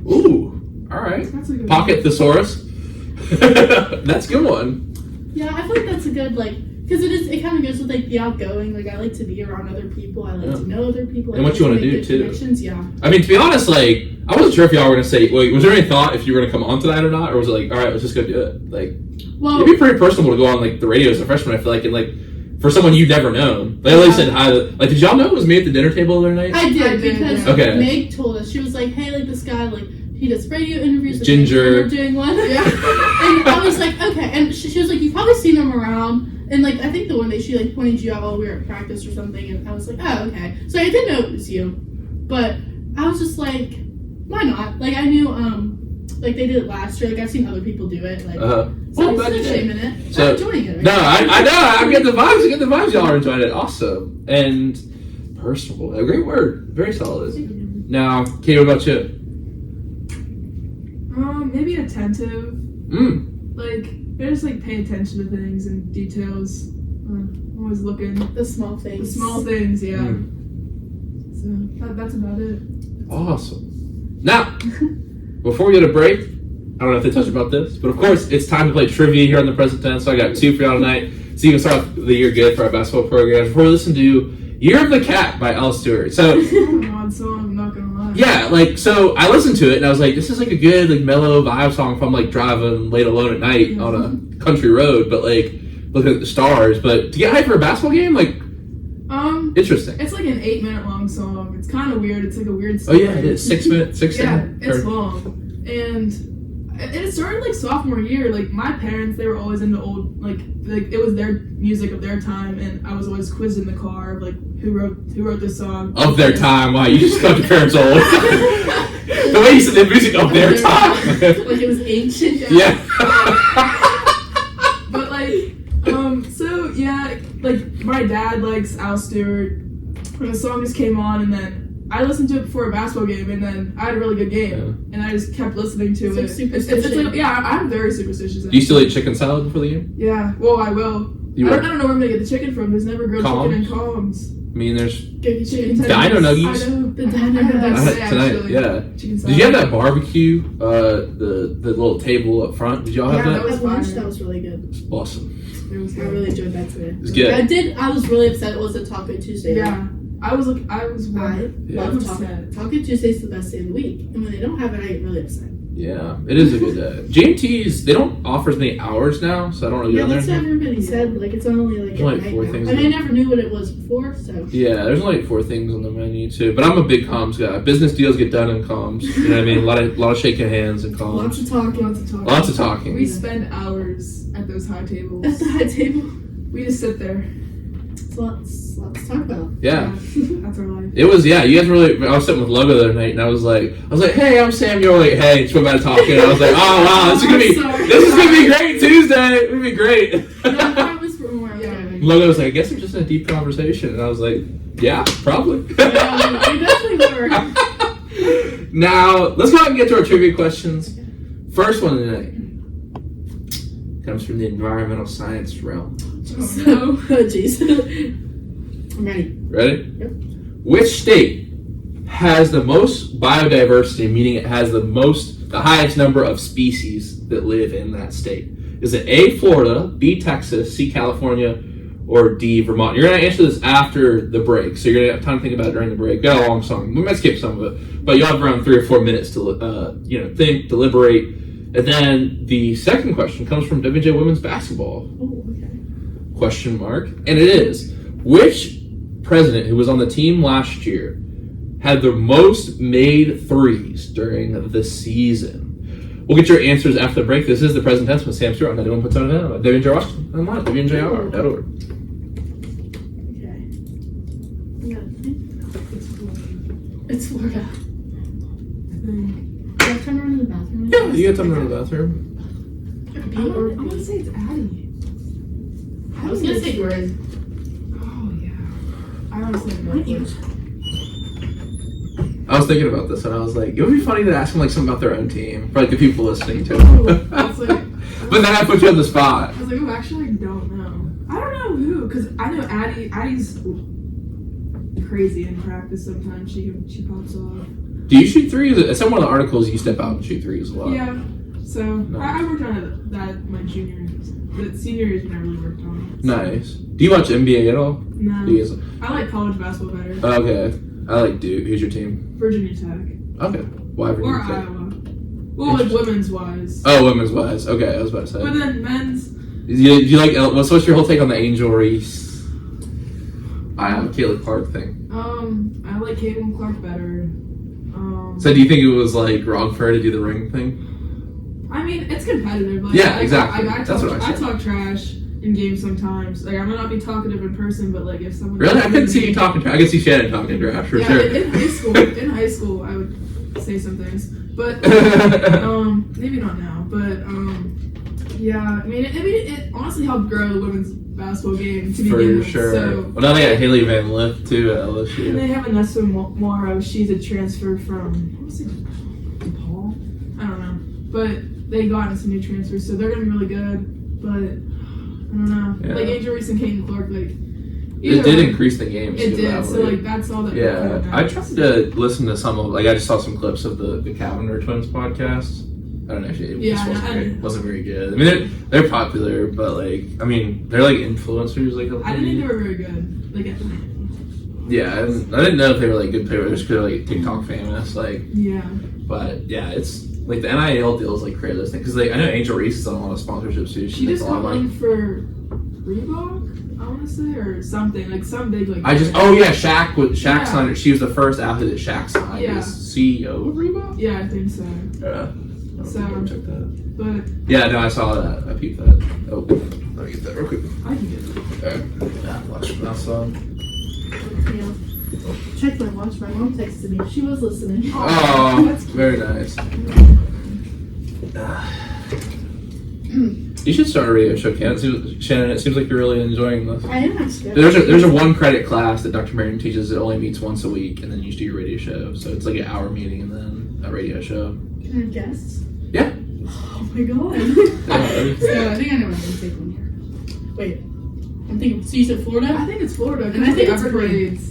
A: Ooh, all right.
B: That's a good
A: Pocket thesaurus. That's a good one.
C: Yeah, I feel like that's a good like because it kind of goes with like the outgoing. Like I like to be around other people. I like to know other people.
A: And
C: I
A: what
C: like
A: you wanna
C: make
A: do,
C: good
A: too.
C: connections, yeah.
A: I mean, to be honest, like I wasn't sure if y'all were gonna say. Wait, was there any thought if you were gonna come on tonight or not, or was it like, all right, let's just go do it? Like,
C: Well,
A: it'd be pretty personable to go on like the radio as a freshman. I feel like, and like for someone you've never known. They only said hi. Like, did y'all know it was me at the dinner table the other night?
C: I did
B: I did,
C: because
B: yeah.
A: Okay.
C: Meg told us she was like, hey, like this guy like. He does radio interviews. Like,
A: Ginger.
C: We're doing one. Yeah. And I was like, okay. And she was like, you've probably seen him around. And like, I think the one day she like pointed you out while we were at practice or something. And I was like, oh, okay. So I didn't know it was you. But I was just like, why not? Like, I knew like they did it last year. Like I've seen other people do it. Like,
A: Well,
C: so
A: glad you
C: it's
A: did.
C: shame in it.
A: So-
C: I'm enjoying it.
A: No, I know. I get the vibes. I get the vibes. Y'all are enjoying it. Awesome. And personable. A great word. Very solid. Now, Katie, what about you?
B: Maybe attentive.
A: Mm.
B: Like, I just like pay attention to things and details. Always looking.
C: The small
B: The
C: things.
B: small things, yeah.
A: Mm.
B: So that's about it.
A: Awesome. Now, before we get a break, I don't know if they touched about this, but of course, it's time to play trivia here on the present tense. So I got 2 for y'all tonight. So you can start off the year good for our basketball program. Before we listen to Year of the Cat by L. Stewart. So,
B: An odd song, I'm not gonna lie.
A: yeah, like, so I listened to it and I was like, this is like a good, like, mellow vibe song if I'm like driving late alone at night on a country road, but like looking at the stars. But to get hyped for a basketball game, like, interesting.
B: It's like an 8-minute long song. It's kind of weird. It's like a weird
A: Oh,
B: story.
A: yeah, it is. 6 minutes, 6
B: Yeah,
A: seconds.
B: it's long. And it started like sophomore year. Like my parents, they were always into old, like it was their music of their time, and I was always quizzed in the car of like who wrote this song
A: Of their time. Wow, you just got your parents old. The way you said the music of their time.
C: Like it was ancient.
A: Yeah.
B: But so yeah, like my dad likes Al Stewart, and the song just came on, and then I listened to it before a basketball game, and then I had a really good game, and I just kept listening to
C: It's
B: it.
C: like superstition.
B: Like, yeah, I'm very superstitious.
A: Do you still eat chicken salad before the game?
B: Yeah, well, I will.
A: You
B: I
A: will?
B: don't know where I'm gonna get the chicken from. There's never grilled
A: Combs?
B: chicken in Combs.
A: I mean, there's
C: Get your chicken
A: Dino Nuggies.
B: I know.
C: The Dino
B: I heard that
C: Nuggies.
B: say,
A: tonight.
B: actually.
A: Yeah.
B: Chicken
A: Did you have that barbecue? The little table up front. Did y'all have
B: Yeah,
A: that?
B: that was
C: At lunch,
B: fire.
C: that was really good.
A: It's awesome.
B: It was
C: I
B: good.
C: really enjoyed that today.
A: It's good.
C: I was really upset it wasn't Taco Tuesday.
B: Yeah, I was
C: I
A: Yeah.
C: love
B: upset.
C: Taco Tuesday's the best day of the week. And when they don't have it, I get really upset.
A: Yeah, it is a good day. GMTs, they don't offer as many hours now, so I don't really
C: Yeah,
A: go there.
C: that's what everybody said. Like, it's only like
A: There's only
C: at night
A: 4
C: now.
A: things
C: And I
A: that-
C: never knew what it was before, so.
A: Yeah, there's only 4 things on the menu too. But I'm a big comms guy. Business deals get done in comms. You know what I mean? A lot of shaking hands in comms.
C: Lots of talking.
B: Lots of talking.
A: Lots of talking.
B: We spend hours at those high tables.
C: At the high table.
B: We just sit there.
C: It's lots to talk about.
A: Yeah.
B: That's our life.
A: It was, yeah, you guys really, I was sitting with Logo the other night and I was like, hey, I'm Sam, you're like, hey, just went about talking. I was like, oh wow, this is gonna be great Tuesday. It's gonna be great.
C: No, that was for more.
B: Yeah.
A: Logo was like, I guess we're just in a deep conversation. And I was like, yeah, probably.
C: Yeah, we definitely were.
A: Now, let's go ahead and get to our trivia questions. First one tonight comes from the environmental science realm.
C: So, oh jeez. I'm ready.
A: Ready?
C: Yep.
A: Which state has the most biodiversity, meaning it has the highest number of species that live in that state? Is it A, Florida, B, Texas, C, California, or D, Vermont? You're going to answer this after the break, so you're going to have time to think about it during the break. Got a long song. We might skip some of it, but you'll have around 3 or 4 minutes to think, deliberate. And then the second question comes from WJ Women's Basketball.
C: Oh, okay.
A: Question mark. And it is, which president who was on the team last year had the most made threes during the season? We'll get your answers after the break. This is the present tense with Sam Stewart on 91.7 WNJ Washington online, WNJR.org.
C: Okay. I gotta think. It's Florida. Do I turn around in the bathroom?
A: Yeah, you got time to go to the bathroom.
B: I'm gonna say it's Addie.
C: I was gonna say Grid.
B: Oh yeah. I honestly have no clue.
A: I was thinking about this and I was like, it would be funny to ask them like something about their own team for like the people listening to
B: Oh,
A: it.
B: that's like,
A: But then I put you on the spot.
B: I was like, oh, actually, I don't know. I don't know who, because I know Addie's crazy in practice sometimes. She pops off.
A: Do you shoot threes? At some of the articles, you step out and shoot threes a lot.
B: Yeah. So
A: Nice.
B: I worked on that my junior years. The senior years when I really worked on it.
A: Nice. Do you watch NBA at all?
B: No.
A: Do you guys-
B: I like college basketball better.
A: Okay. I like Duke. Who's your team?
B: Virginia Tech.
A: Okay. Why
B: Or
A: Virginia Tech?
B: Iowa. Well, like women's wise.
A: Oh, women's wise. Okay, I was about to say.
B: But then men's.
A: Do you like? What's your whole take on the Angel Reese, Caleb Clark thing?
B: I like Caitlin Clark better.
A: So do you think it was like wrong for her to do the ring thing?
B: I mean, it's competitive. Like,
A: Yeah, exactly.
B: I
A: That's what I
B: I
A: said.
B: talk trash in games sometimes. Like, I might not be talkative in person, but like if someone
A: Really, I couldn't see you talking. I could see Shannon talking trash for
B: yeah,
A: sure.
B: in high school, I would say some things, but maybe not now. But yeah, I mean, it honestly helped grow the women's basketball game to begin with.
A: Sure.
B: So,
A: Well, now they got Haley Van Lith too at LSU.
B: and they have Anessa Morrow. She's a transfer from what was it? DePaul? I don't know, but they got us some new transfers, so they're gonna be really good. But I don't know,
A: Yeah.
B: like Angel Reese and Kaden Clark, like
A: It did increase the games.
B: It
A: too,
B: did.
A: that
B: So
A: way.
B: like that's all that.
A: Yeah, I tried to listen to some of, like, I just saw some clips of the Cavender Twins podcast. I don't know, actually, it just wasn't very good. I mean, they're popular, but like, I mean, they're like influencers. Like,
B: I didn't think they were very good. Like at the time.
A: Yeah, I didn't know if they were like good players because they're like TikTok famous. Like,
B: Yeah.
A: but yeah, it's like the NIL deals like create those things because like I know Angel Reese is on a lot of sponsorships too.
B: She
A: makes
B: just
A: a lot
B: got
A: of money.
B: one for Reebok, I want to say, or something like some big like.
A: Shaq
B: Yeah.
A: signed her. She was the first athlete that Shaq signed.
B: Yeah.
A: As CEO of Reebok.
B: Yeah, I think so. So,
A: check that.
B: but
A: Yeah, no, I saw that. I peeped that. Oh, let me get that real quick.
B: I can get it.
A: Yeah, watch my song.
C: Yeah. Check my watch. My mom texted me. She was listening.
A: Oh,
B: that's cute.
A: very nice. You should start a radio show, Shannon. It seems like you're really enjoying this.
C: I am actually.
A: There's a one credit class that Dr. Marion teaches. It only meets once a week, and then you just do your radio show. So it's like an hour meeting and then a radio show.
C: Can I have guests?
A: Yeah.
C: Oh my god. So I think I know what I'm gonna take one here. Wait. I'm thinking. So you said Florida?
B: I think it's Florida.
C: And I think it's
B: Everglades.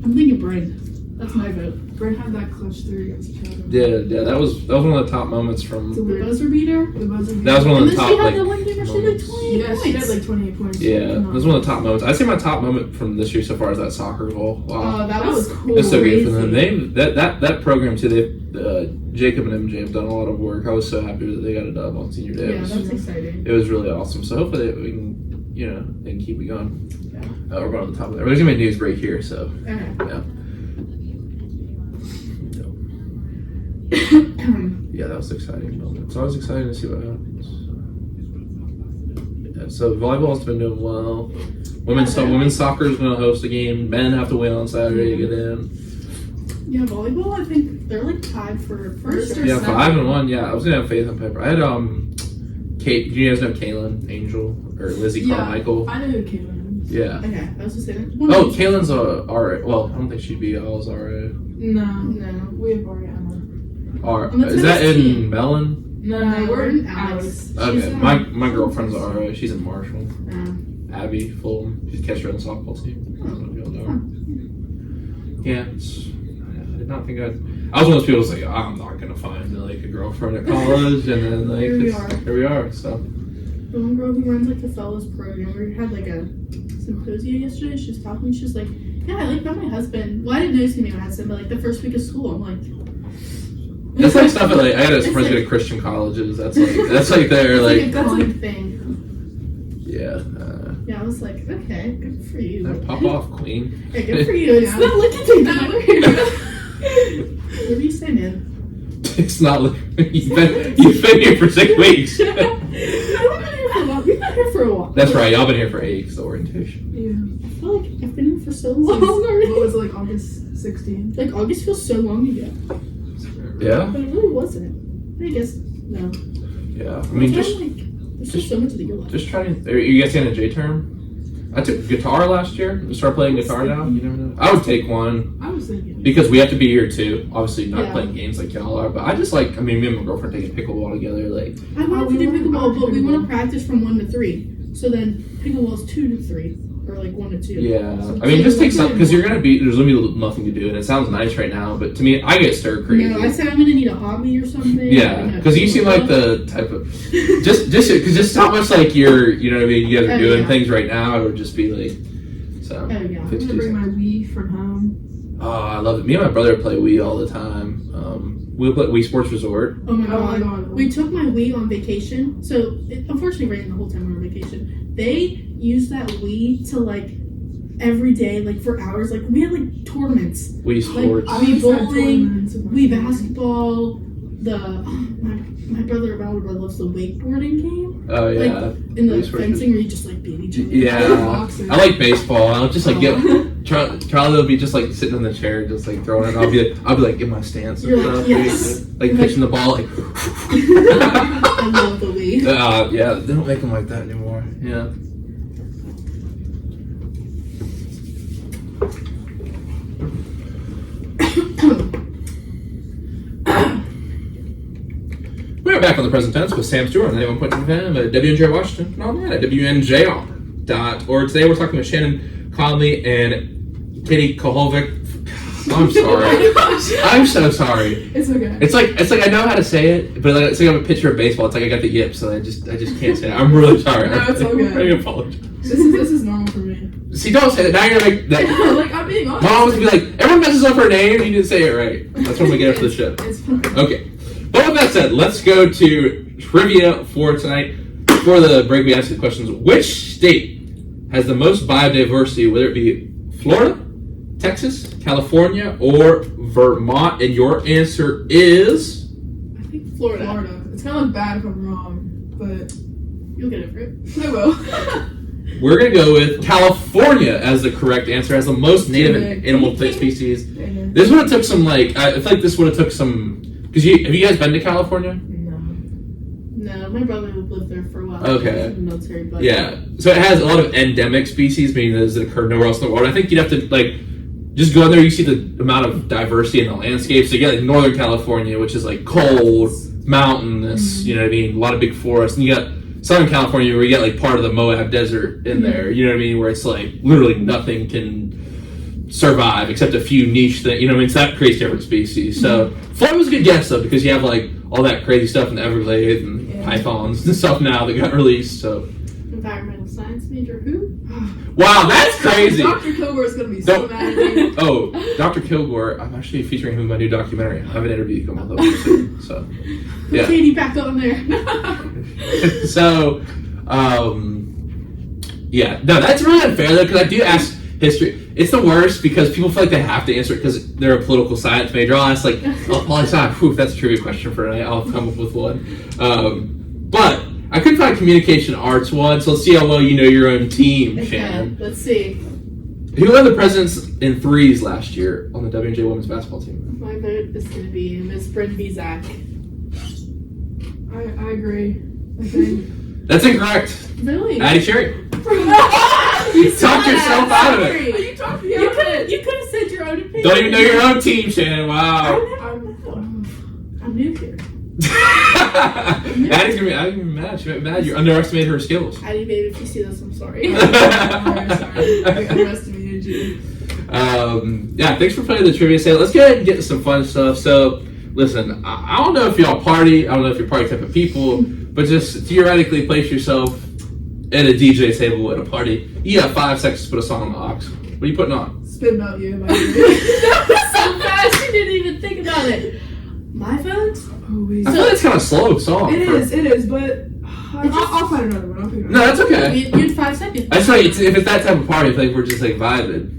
C: I'm thinking Brain. That's my vote.
B: Brent had that clutch 3 against Chicago.
A: Yeah, that was one of the top moments from.
B: It's a
C: The
B: weird.
C: buzzer beater.
B: The buzzer.
A: That was one of
C: And
A: the
C: then
A: top
C: she had
A: like.
C: the one game where she had like
A: moments.
C: 28
B: Yeah,
C: points.
B: she had like 28 points.
A: Yeah, that was one of the top moments. I'd say my top moment from this year so far is that soccer goal. Wow,
C: Oh, that was cool.
A: it's so good for them.
C: Crazy.
A: That program too. They Jacob and MJ have done a lot of work. I was so happy that they got a dub on senior day.
C: Yeah, that's exciting.
A: It was really awesome. So hopefully we can, they can keep it going.
C: Yeah.
A: We're going to the top of that. There's gonna be a news break here, so
C: Okay.
A: yeah. Yeah, that was an exciting moment. It's always exciting to see what happens. Yeah, so volleyball's been doing well. Women's soccer is going to host a game. Men have to win on Saturday to get in.
C: Yeah, volleyball. I think they're like tied for first or
A: Yeah,
C: second.
A: 5-1. Yeah, I was gonna have faith on Pepper. I had Kate. Do you guys know Kaylin Angel or Lizzie Carmichael?
B: I know who Caitlin is.
A: Yeah.
C: Okay, I was just saying.
A: Oh, Kaylin's a RA. Well, I don't think she'd be L's RA.
B: No, we have already Emma.
C: On the
A: Is that
C: tennis
A: in
C: team.
A: Mellon?
B: No, we're in
C: Alex.
B: Alex.
A: Okay, my girlfriend's RA. She's in Marshall. Abby Fulham. She's catcher on the softball team. I don't know if you'll know her. Yeah, I did not think I was one of those people who's like, I'm not gonna find like a girlfriend at college, and then like here we are. So
C: The one girl who runs like the fellows program, we had like a symposium yesterday. She was talking. She was like, "Yeah, I like met my husband. Well, I didn't know he was my husband, but like the first week of school, I'm like."
A: that's like stuff at like I got friends go to Christian colleges. That's like their
C: It's
A: like
C: a common thing.
A: yeah.
C: Yeah, I was like, okay, good for you.
A: Pop off, Queen.
C: Hey, good for you. It's
B: Yeah.
C: not looking too good. What do you say, man?
A: It's not like you've been here for 6 weeks.
C: We've been here for a while.
A: That's right. Y'all been here for 8 because the orientation.
B: Yeah.
C: I feel like I've been here for so long
B: What
C: already.
B: was it, like August 16th?
C: Like August feels so long ago,
A: Yeah.
C: but it really wasn't. I guess no.
A: Yeah. I mean,
C: It's like there's just so much of the year left.
A: just trying. Are you guys getting a J term? I took guitar last year. I started playing guitar now. You never know. I would take one
B: I was thinking.
A: because we have to be here too. Obviously, not
C: Yeah.
A: playing games like y'all are. But I just like. I mean, me and my girlfriend taking pickleball together. Like,
C: I wanted
B: we
C: to do
B: wanna-
C: pickleball, but we want
B: pickleball.
C: to practice from 1 to 3. So then pickleball's 2 to 3, or like 1 to 2.
A: yeah. I mean, just take some because you're gonna be. There's gonna be nothing to do, and it sounds nice right now. But to me, I get stir crazy.
C: No, I said I'm gonna need a hobby or something.
A: Yeah, because you seem like the type of just how much like you're, you know what I mean. You guys are
C: Oh,
A: doing
C: yeah.
A: things right now. It would just be like, so.
C: Oh yeah.
B: I'm gonna bring my Wii from home.
A: Oh, I love it. Me and my brother play Wii all the time. We'll play Wii Sports Resort.
C: Oh my
B: Oh my
C: god.
B: god.
C: We took my Wii on vacation. So it unfortunately rained the whole time we were on vacation. They used that Wii to like every day, like for hours. Like we had like tournaments.
A: Wii Sports.
C: I-
B: I
C: Wii
B: always had
C: bowling,
B: tournaments with my
C: Wii
B: family.
C: basketball. My brother loves the wakeboarding game.
A: Oh yeah.
C: In the
A: Wii Sports
C: fencing where you just like beat each other.
A: Yeah.
B: I love boxing.
A: I like baseball. I'll just like get Charlie will be just like sitting in the chair, just like throwing it. I'll be like in my stance,
C: You're like, yes.
A: like pitching the ball, like.
C: I love the lead.
A: Yeah, they don't make them like that anymore. Yeah. We're back on the present tense with Sam Stewart on 91.7 FM at WNJ Washington and online at WNJR.org. Today we're talking with Shannon, Conley, and Katie Kovalchick. I'm sorry.
B: Oh my gosh.
A: I'm so sorry.
B: It's okay.
A: It's like I know how to say it, but like, it's like I'm a pitcher of baseball. It's like I got the yips, so I just can't say it. I'm really sorry.
B: No, it's all good.
A: I apologize.
B: This is normal for me.
A: See, don't say that. Now you're like that.
B: Like, I'm being honest.
A: Mom would be like, everyone messes up her name. You didn't say it right. That's when we get after the show.
B: It's fine.
A: Okay. But with that said, let's go to trivia for tonight. For the break, we asked the questions: which state has the most biodiversity? Whether it be Florida, Texas, California, or Vermont? And your answer is
C: I think Florida.
B: It's kind of like bad if I'm wrong, but
C: You'll get it right.
B: I will.
A: we're gonna go with California as the correct answer. Has the most native animal species. This would have took some like I feel like this would have took some because have you guys been to California?
C: No, my brother lived there for a while.
A: Okay.
C: He was in the military, but
A: Yeah, so it has a lot of endemic species, meaning those that occur nowhere else in the world. I think you'd have to like just go in there. You see the amount of diversity in the landscape. So you get like Northern California, which is like cold, mountainous. You know what I mean? A lot of big forests, and you got Southern California where you get like part of the Moab Desert in there. You know what I mean? Where it's like literally nothing can survive except a few niche things. You know what I mean? So that creates different species. So Florida was a good guess though because you have like all that crazy stuff in the Everglades and pythons and stuff now that got released. So
C: environmental science major who?
A: wow, that's crazy.
B: Dr. Kilgore is gonna be so mad at me.
A: Oh, Dr. Kilgore, I'm actually featuring him in my new documentary. I have an interview coming up soon. So yeah.
C: Katie back on there.
A: So yeah, no, that's really unfair though because I do ask history. It's the worst because people feel like they have to answer it because they're a political science major. I'll ask like, that's a trivia question for tonight. I'll come up with one. But I couldn't find communication arts one, so let's see how well you know your own team,
C: Okay,
A: Shannon.
C: let's see.
A: Who led the presidents in threes last year on the WNJ women's basketball team?
C: My vote is going to be Miss Bryn Bizak.
B: I agree. I think.
A: That's incorrect.
C: Really?
A: Addie Cherry.
C: You
A: talked yourself out of it.
B: Are you talking
C: You
B: about it?
C: could have said your own opinion.
A: Don't even know your own team, Shannon. Wow.
C: I'm new here.
A: Addie's gonna be mad. She might be mad. You underestimated her skills.
C: Addie, baby, if you see this, I'm sorry.
B: Sorry. I underestimated you.
A: Yeah, thanks for playing the trivia set. Let's go ahead and get to some fun stuff. So, listen, I don't know if y'all party. I don't know if you're party type of people, but just theoretically place yourself at a DJ table at a party. You have 5 seconds to put a song on the aux. What are you putting on?
B: Spit about you.
C: That was so fast. You didn't even think about it. My vote?
B: Oh, wait.
A: I feel like it's kind of a slow song.
B: It is, but I'll find another one. I'll pick another
A: No, that's okay.
C: You had 5 seconds.
A: I just like if it's that type of party, I feel like we're just like vibing.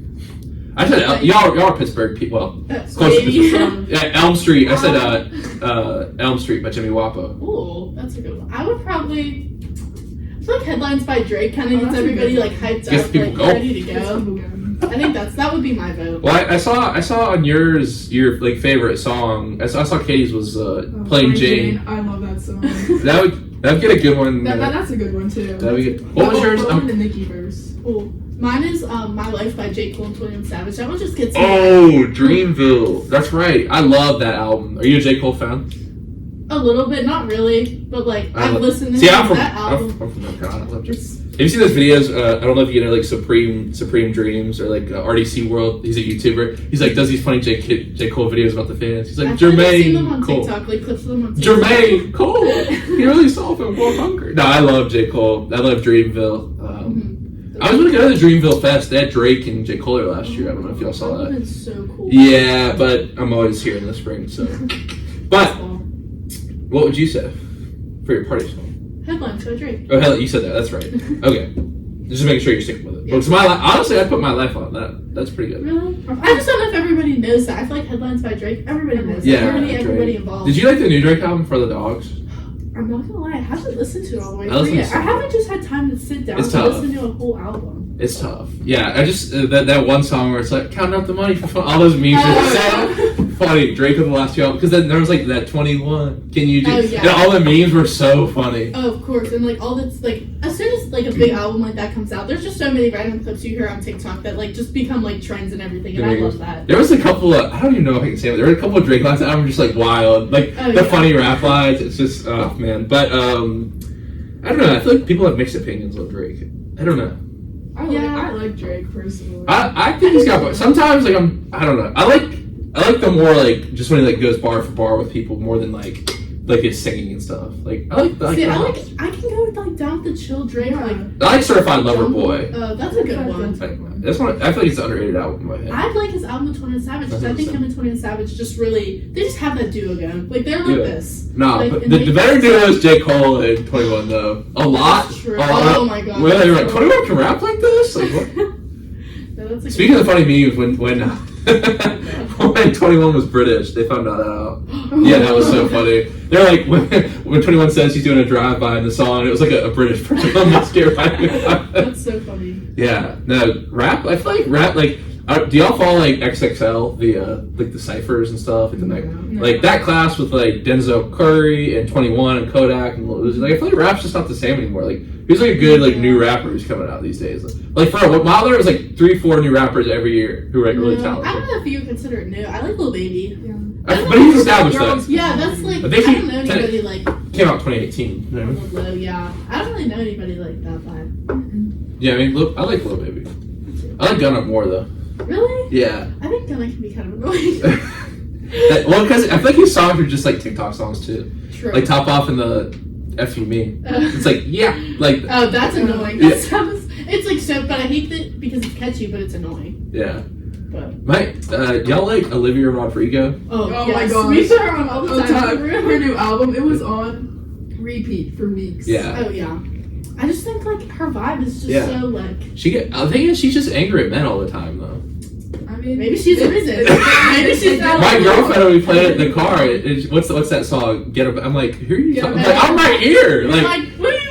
A: I said y'all are Pittsburgh people. Well, close to Pittsburgh. Yeah, Elm Street. I said Elm Street by Jimmy Wapo.
C: Ooh, that's a good one. I would probably. I feel like Headlines by Drake kind of gets
B: that's a
C: everybody
B: good
C: like hyped
A: Gets
C: up,
A: people
C: like
A: going.
C: ready to go. I think that would be my vote.
A: Well, I saw on yours your like favorite song. I saw Katie's was Plain Jane.
B: I love that song.
A: That'd get a good one.
B: That's a good one too.
A: That'd be good. What was yours?
B: The Nicki verse.
C: Ooh. Mine is My Life by J. Cole and 21 Savage. That one just gets me.
A: Oh, Dreamville. That's right. I love that album. Are you a J. Cole fan?
C: A little bit, not really, but like I've listened to
A: I'm from
C: that album.
A: I'm from North Carolina. I love J. Have you seen those videos? I don't know if you know like Supreme Dreams or like RDC World. He's a YouTuber. He's like does these funny J. Cole videos about the fans. He's like
C: I've seen them
A: Jermaine
C: on
A: Cole.
C: TikTok, like clips of them on TikTok.
A: Jermaine Cole. He really solved him for hunger. No, I love J. Cole. I love Dreamville. I was gonna go to the Dreamville Fest. They had Drake and J. Cole there last year. I don't know if y'all saw
C: That
A: that.
C: would have been so cool.
A: Yeah, but I'm always here in the spring, so. But what would you say for your party song?
C: Headlines by Drake.
A: Oh hell, you said that. That's right. Okay, just making sure you're sticking with it.
C: Yeah.
A: Well, it's honestly, I put my life on that. That's pretty good.
C: Really? I just don't know if everybody knows that. I feel like Headlines by Drake. Everybody knows.
A: Yeah,
C: Everybody involved.
A: Did you like the new Drake album for the Dogs?
C: I'm not gonna lie, I haven't listened to it all the way
A: I listened
C: through yet.
A: to
C: I haven't just had time to sit down
A: It's
C: and
A: tough.
C: listen to a whole album.
A: It's tough. Yeah, I just that one song where it's like counting out the money for fun. All those memes are so funny. Drake with the last two albums, because then there was like that 21. Can you do? And all the memes were so funny.
C: Oh, of course, and like all that's like as soon as like a big album like that comes out, there's just so many random clips you hear on TikTok that like just become like trends and everything, and I love that.
A: There was a couple of I don't even know if I can say it. There were a couple of Drake lines albums just like wild, like the funny rap lines. It's just oh man, but I don't know. I feel like people have mixed opinions on Drake. I don't know.
B: I like Drake personally.
A: I think he's got sometimes like I don't know. I like the more like just when he like goes bar for bar with people more than like his singing and stuff. Like I can
C: go with like Down with the Chill Drake. Like
A: I like Certified Lover Boy.
C: That's a good one.
A: That's one. I feel like it's an underrated album in my head.
C: I like his album with 21 Savage because I think him and 21 Savage just have that duo going. Like they're like this.
A: Nah,
C: like,
A: but the better duo is J. Cole and 21 though. A lot.
C: Oh my god.
A: Well, you're like 21 can rap like this. Like what?
C: No,
A: Speaking of funny memes, when 21 was British, they found that out. Yeah, that was so funny. They're like when 21 says he's doing a drive-by in the song, it was like a British person on the scare.
C: That's so funny.
A: Yeah, no rap. I feel like rap. Like, do y'all follow like XXL, the ciphers and stuff? Like that class with like Denzel Curry and 21 and Kodak and Lil Uzi. Like I feel like rap's just not the same anymore. Like who's like a good like new rapper who's coming out these days? Like for a while there was like 3-4 new rappers every year who were really talented.
C: I don't know if you consider it new. I like Lil Baby. Yeah.
A: But he's established though.
C: Yeah, that's like I don't know anybody like
A: came out 2018. You know?
C: Yeah, I don't really know anybody like that vibe.
A: Yeah, I mean, I like Lil Baby. I like Gun Up more though.
C: Really?
A: Yeah.
C: I think Gunna can be kind of annoying.
A: Well, because I feel like his songs are just like TikTok songs too.
C: True.
A: Like Top Off and the F You Me. It's like, yeah. Like.
C: Oh, that's annoying. That sounds, it's like so, but I hate it because it's catchy, but it's annoying.
A: Yeah.
C: But.
A: Y'all like Olivia Rodrigo?
C: Oh
B: my gosh.
C: We put her on all the time.
B: Her new album, it was on repeat for weeks.
A: Yeah.
C: Oh, yeah. I just think like her vibe is just so like
A: I think she's just angry at men all the time though.
B: I mean,
C: maybe she's the reason. Maybe she's not.
A: My girlfriend when we played it in the car. What's that song? Get Up. I'm like, who are you talking? I'm like, I'm right here.
C: Like, what do you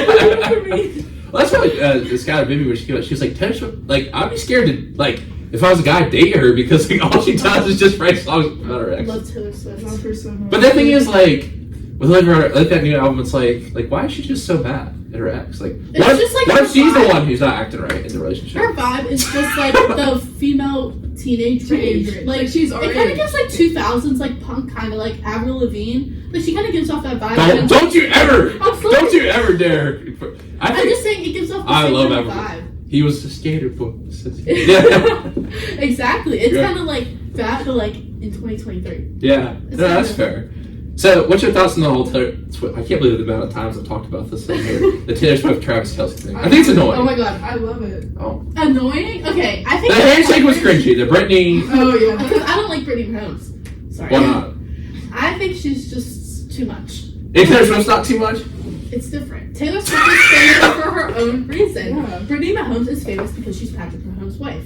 C: want from me?
A: Well, that's why this guy Vivi when she came out, she was like, Taylor Swift, like I'd be scared to like if I was a guy dating her because like all she does is just write songs about her ex.
C: I love Taylor Swift.
B: Love her so much.
A: But the thing is like with like that new album, it's like why is she just so bad at her ex? Like what if she's the one who's not acting right in the relationship?
C: Her vibe is just like the female teenage rage. Like
B: she's already.
C: It kind of gives like 2000s like punk kind of like Avril Lavigne. Like she kind of gives off that vibe.
A: Don't you ever dare!
C: I'm just saying it gives off the same kind of vibe.
A: He was a skater boy.
C: Exactly. It's kind of like that, but like in 2023.
A: Yeah, that's fair. So, what's your thoughts on the whole Taylor Swift? I can't believe the amount of times I've talked about this on here. The Taylor Swift Travis Kelce thing. I think it's annoying.
C: Oh my god,
B: I love it.
A: Oh.
C: Annoying? Okay, I think
A: the handshake was cringy. The Britney.
C: Oh yeah, because I don't like Britney Holmes. Sorry.
A: Why not?
C: I think she's just too much.
A: Is Taylor Swift's not too much?
C: It's different. Taylor Swift is famous for her own reason.
B: Yeah.
C: Britney Mahomes is famous because she's Patrick Mahomes' wife.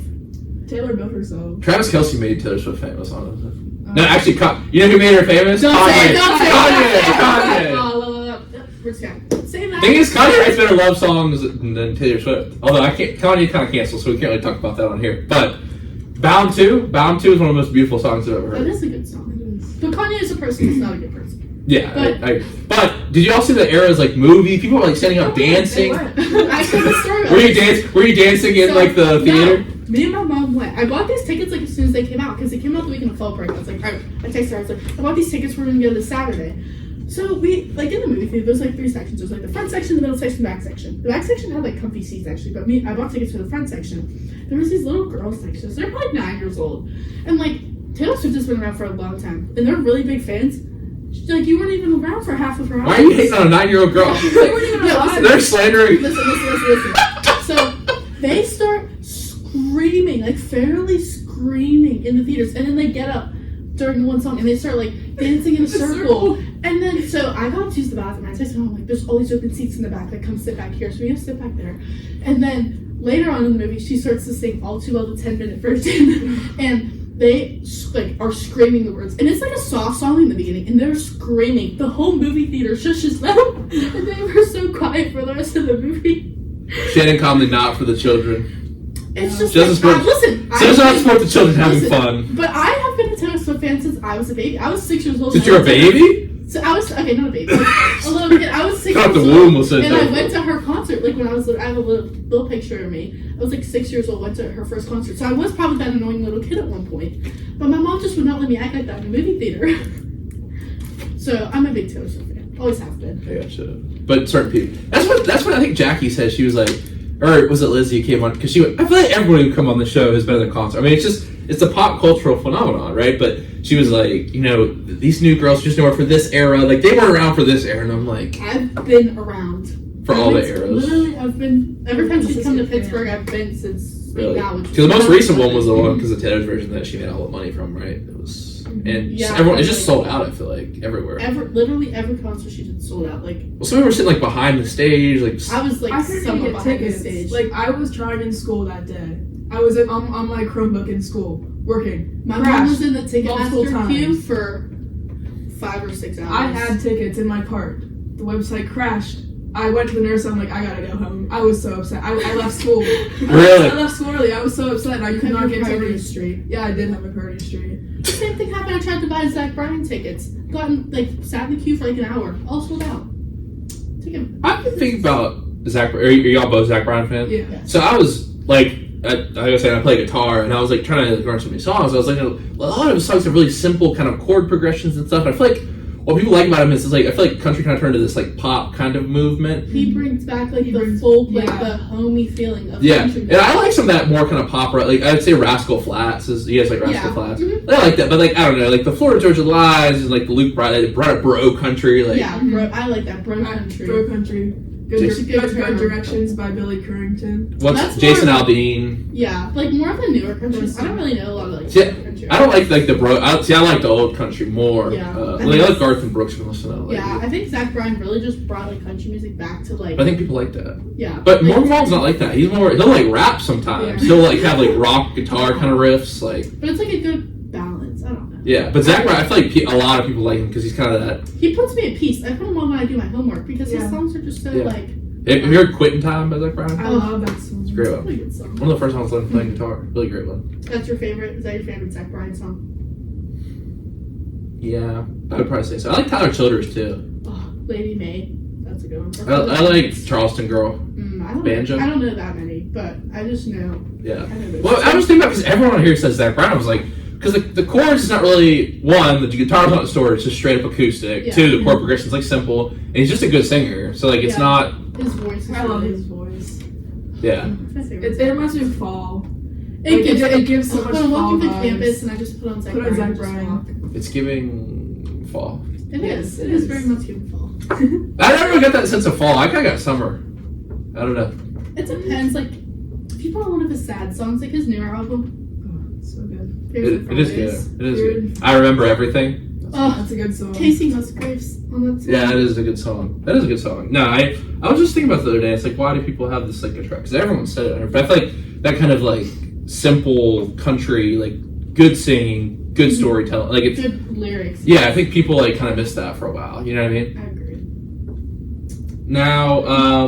B: Taylor built herself.
A: Travis Kelce made Taylor Swift famous on it. No, actually, you know who made her famous?
C: Don't say it, don't say it.
A: Kanye.
C: We're just gonna say that.
A: Thing is, Kanye writes better love songs than Taylor Swift. Although Kanye kind of canceled, so we can't really talk about that on here. But Bound 2 is one of the most beautiful songs I've ever heard.
C: That is a good song. But Kanye is a person who's not a good person.
A: Yeah, but did you all see the era's like movie? People were like standing up dancing.
C: I saw the story.
A: Were you dancing in like the theater?
C: No. Me and my mom went. I bought these tickets like as soon as they came out because they came out the weekend of Fall Break. I was like, alright. I texted her. I was like, I bought these tickets. We're gonna go this Saturday. So we like in the movie theater. There's like 3 sections. There's like the front section, the middle section, the back section. The back section had like comfy seats actually, but I bought tickets for the front section. There was these little girl sections. They're probably 9 years old, and like Taylor Swift has been around for a long time, and they're really big fans. Like you weren't even around for half of her.
A: Why are you hating on a 9-year-old girl?
B: They weren't even alive.
A: They're slandering.
C: Listen. So they start screaming, like fairly screaming in the theaters, and then they get up during one song and they start like dancing in a circle. And then so I got to use the bathroom. I texted home like, "There's all these open seats in the back. Like, come sit back here." So we have to sit back there. And then later on in the movie, she starts to sing "All Too Well" the 10-minute version, and they like are screaming the words. And it's like a soft song in the beginning, and they're screaming. The whole movie theater shushes them, and they were so quiet for the rest of the movie.
A: Shannon Conley, not for the children.
C: It's just
A: She doesn't
C: like,
A: support.
C: listen.
A: She does not support the children having
C: listen,
A: fun.
C: But I have been a Taylor Swift fan since I was a baby. I was 6 years old.
A: Since you're a baby?
C: So I was, okay, not a baby, like a little kid. I was 6
A: Cut
C: years
A: the
C: old.
A: womb will say
C: And I
A: that.
C: went to her concert, like when I was little. I have a little picture of me. I was like 6 years old, went to her first concert. So I was probably that annoying little kid at one point. But my mom just would not let me act like that in a movie theater. So I'm a big Taylor Swift fan. Always have been.
A: I gotcha. But certain people. That's what I think Jackie said. She was like, or was it Lizzie who came on? Because she went, I feel like everyone who come on the show has been at the concert. I mean, it's a pop cultural phenomenon, right? But she was like, these new girls just know her for this era. Like, they weren't around for this era. And I'm like,
C: I've been around.
A: For all the eras.
C: Literally, I've been, every time she's come to Pittsburgh, I've been since
A: really?
C: now.
A: Because the most recent one was the one, because the Taylor's version that she made all the money from, right? It was, and
C: Yeah,
A: everyone, it just sold out, I feel like, everywhere.
C: Literally every concert she did sold out. Like,
A: Well, some people were sitting, like, behind the stage, like,
C: I was like
B: I couldn't
C: somewhat
B: get
C: behind the
B: tickets.
C: stage.
B: Like I was trying in school that day. I was on my Chromebook in school working.
C: My mom
B: Crashed
C: was in the
B: multiple
C: Ticketmaster queue
B: times.
C: for 5 or 6 hours.
B: I had tickets in my cart. The website crashed. I went to the nurse. I'm like, I gotta go home. I was so upset. I left school.
A: Really?
B: I left school early. I was so upset. I could not get tickets.
C: Street.
B: Yeah, I did have a Purdy Street.
C: The same thing happened. I tried to buy Zach Bryan tickets. Gotten sat in the queue for like an hour. All sold out.
A: I've been thinking about Zach. Are y'all both Zach Bryan fans?
B: Yeah.
A: So I was like I was saying, I play guitar, and I was like trying to learn so many songs. I was like, a lot of his songs have really simple kind of chord progressions and stuff. I feel like what people like about him is like I feel like country kind of turned into this like pop kind of movement.
C: He brings back the folk,
B: yeah.
C: the homey feeling of
A: Yeah,
C: country.
A: and I like some of that more kind of pop rock. Like I'd say Rascal Flatts is you guys like Rascal Flatts.
C: Mm-hmm.
A: I like that, but like I don't know, like the Florida Georgia Lies and like the Luke Bryan, they brought up bro country. Like
C: Yeah, bro, I like that bro country.
B: Bro Country.
A: Jason-
B: Good Directions by Billy Currington.
A: what's
C: That's
A: Jason
C: more-
A: Aldean?
C: Yeah, like more of the newer country. I don't really know a lot of like
A: Yeah,
C: country.
A: I don't like the bro. I like the old country more.
C: Yeah.
A: I like Garth and Brooks from listening to.
C: Yeah, I think Zach Bryan really just brought like country music back to like.
A: I think people like that.
C: Yeah,
A: But
C: like,
A: Morgan Wallen's not like that. He'll like rap sometimes.
C: Yeah.
A: He'll like have like rock guitar kind of riffs. Like
C: But it's like a good balance. I don't know.
A: yeah, but Zach Bryan, I feel like a lot of people like him because he's kind of that.
C: He puts me at peace. I put him on when I do my homework because his
B: Yeah.
C: songs are just so
A: Yeah.
C: like.
A: Have you heard "Quitting Time" by Zach Bryan?
B: I love that song.
A: It's a great one.
C: Really good song.
A: One of the first times I learned playing guitar. Really great one.
C: That's your favorite? Is that your favorite Zach Bryan song?
A: Yeah, I would probably say so. I like Tyler Childers too.
C: Oh, Lady May. That's a good one.
A: I like Charleston Girl.
C: I don't
A: Banjo?
C: I don't know that many, but I just know.
A: Yeah.
C: I know those.
A: Well, I was thinking about because everyone on here says Zach Bryan. I was like, because the chorus is not really one. The guitar's not distorted; it's just straight up acoustic.
C: Yeah.
A: Two, the chord progression's like simple, and he's just a good singer. So like, it's
C: Yeah.
A: not.
C: His voice is
B: I love
C: really-
B: his voice.
A: Yeah.
C: My favorite.
B: It reminds me of fall.
C: It gives,
B: it gives so much
C: when I'm walking
B: fall
C: to
B: vibes.
C: campus and I just put on Zach
B: Put on
C: Bryan.
B: Zach
C: and just
B: Bryan.
C: walk.
A: It's giving fall.
C: It
B: Yes,
C: is.
B: it
C: It is
B: is.
C: very much giving fall.
A: I never really got that sense of fall. I kind of got summer. I don't know.
C: It depends. Like, if you put on one of his sad songs, like his newer album,
B: Oh, so good.
C: Fears and
A: It is
C: Fridays.
A: good. It is good. I remember everything.
C: Oh,
B: That's a good song.
C: Casey Musgraves on that song.
A: Yeah, it is a good song. That is a good song. No, I was just thinking about the other day. It's like, why do people have this like attract? Because everyone said it, but I feel like that kind of like simple country, like good singing, good storytelling, like it's
C: Good lyrics.
A: yeah. I think people like kind of missed that for a while. You know what I mean?
C: I agree.
A: Now,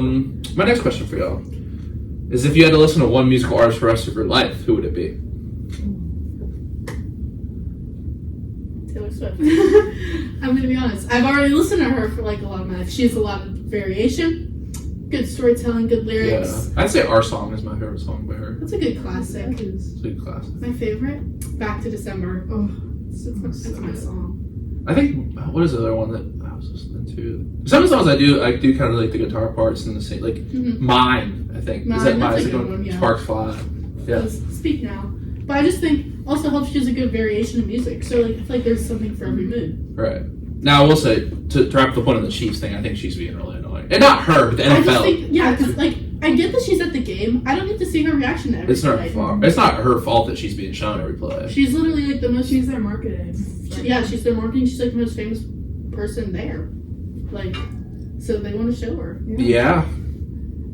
A: my next question for y'all is: if you had to listen to one musical artist for the rest of your life, who would it be?
C: Taylor Swift. I'm gonna be honest. I've already listened to her for like a lot of my life. She has a lot of variation, good storytelling, good lyrics.
A: Yeah, I'd say "Our Song" is my favorite song by her.
C: That's a good classic.
A: It's a good classic.
C: My favorite, Back to December.
B: Oh,
C: That's my song.
A: I think what is the other one that I was listening to? Some of the songs I do kind of like the guitar parts and the same like Mine. I think
C: Mine,
A: is that
C: that's
A: Mine?
C: a
A: Is it
C: good
A: going
C: one, yeah.
A: Sparks Fly? Yeah.
C: Speak Now. But I just think also helps she has a good variation of music. So like I feel like there's something for every mood.
A: Right. Now I will say to wrap the point on the Chiefs thing, I think she's being really annoying, and not her, but the
C: I just
A: NFL.
C: think because like I get that she's at the game. I don't get to see her reaction to every
A: It's not her
C: play.
A: fault. It's not her fault that she's being shown every play.
C: She's literally like the most.
B: she's their marketing.
C: Yeah, she's their marketing. She's like the most famous person there. Like, so they want to show her.
A: Yeah.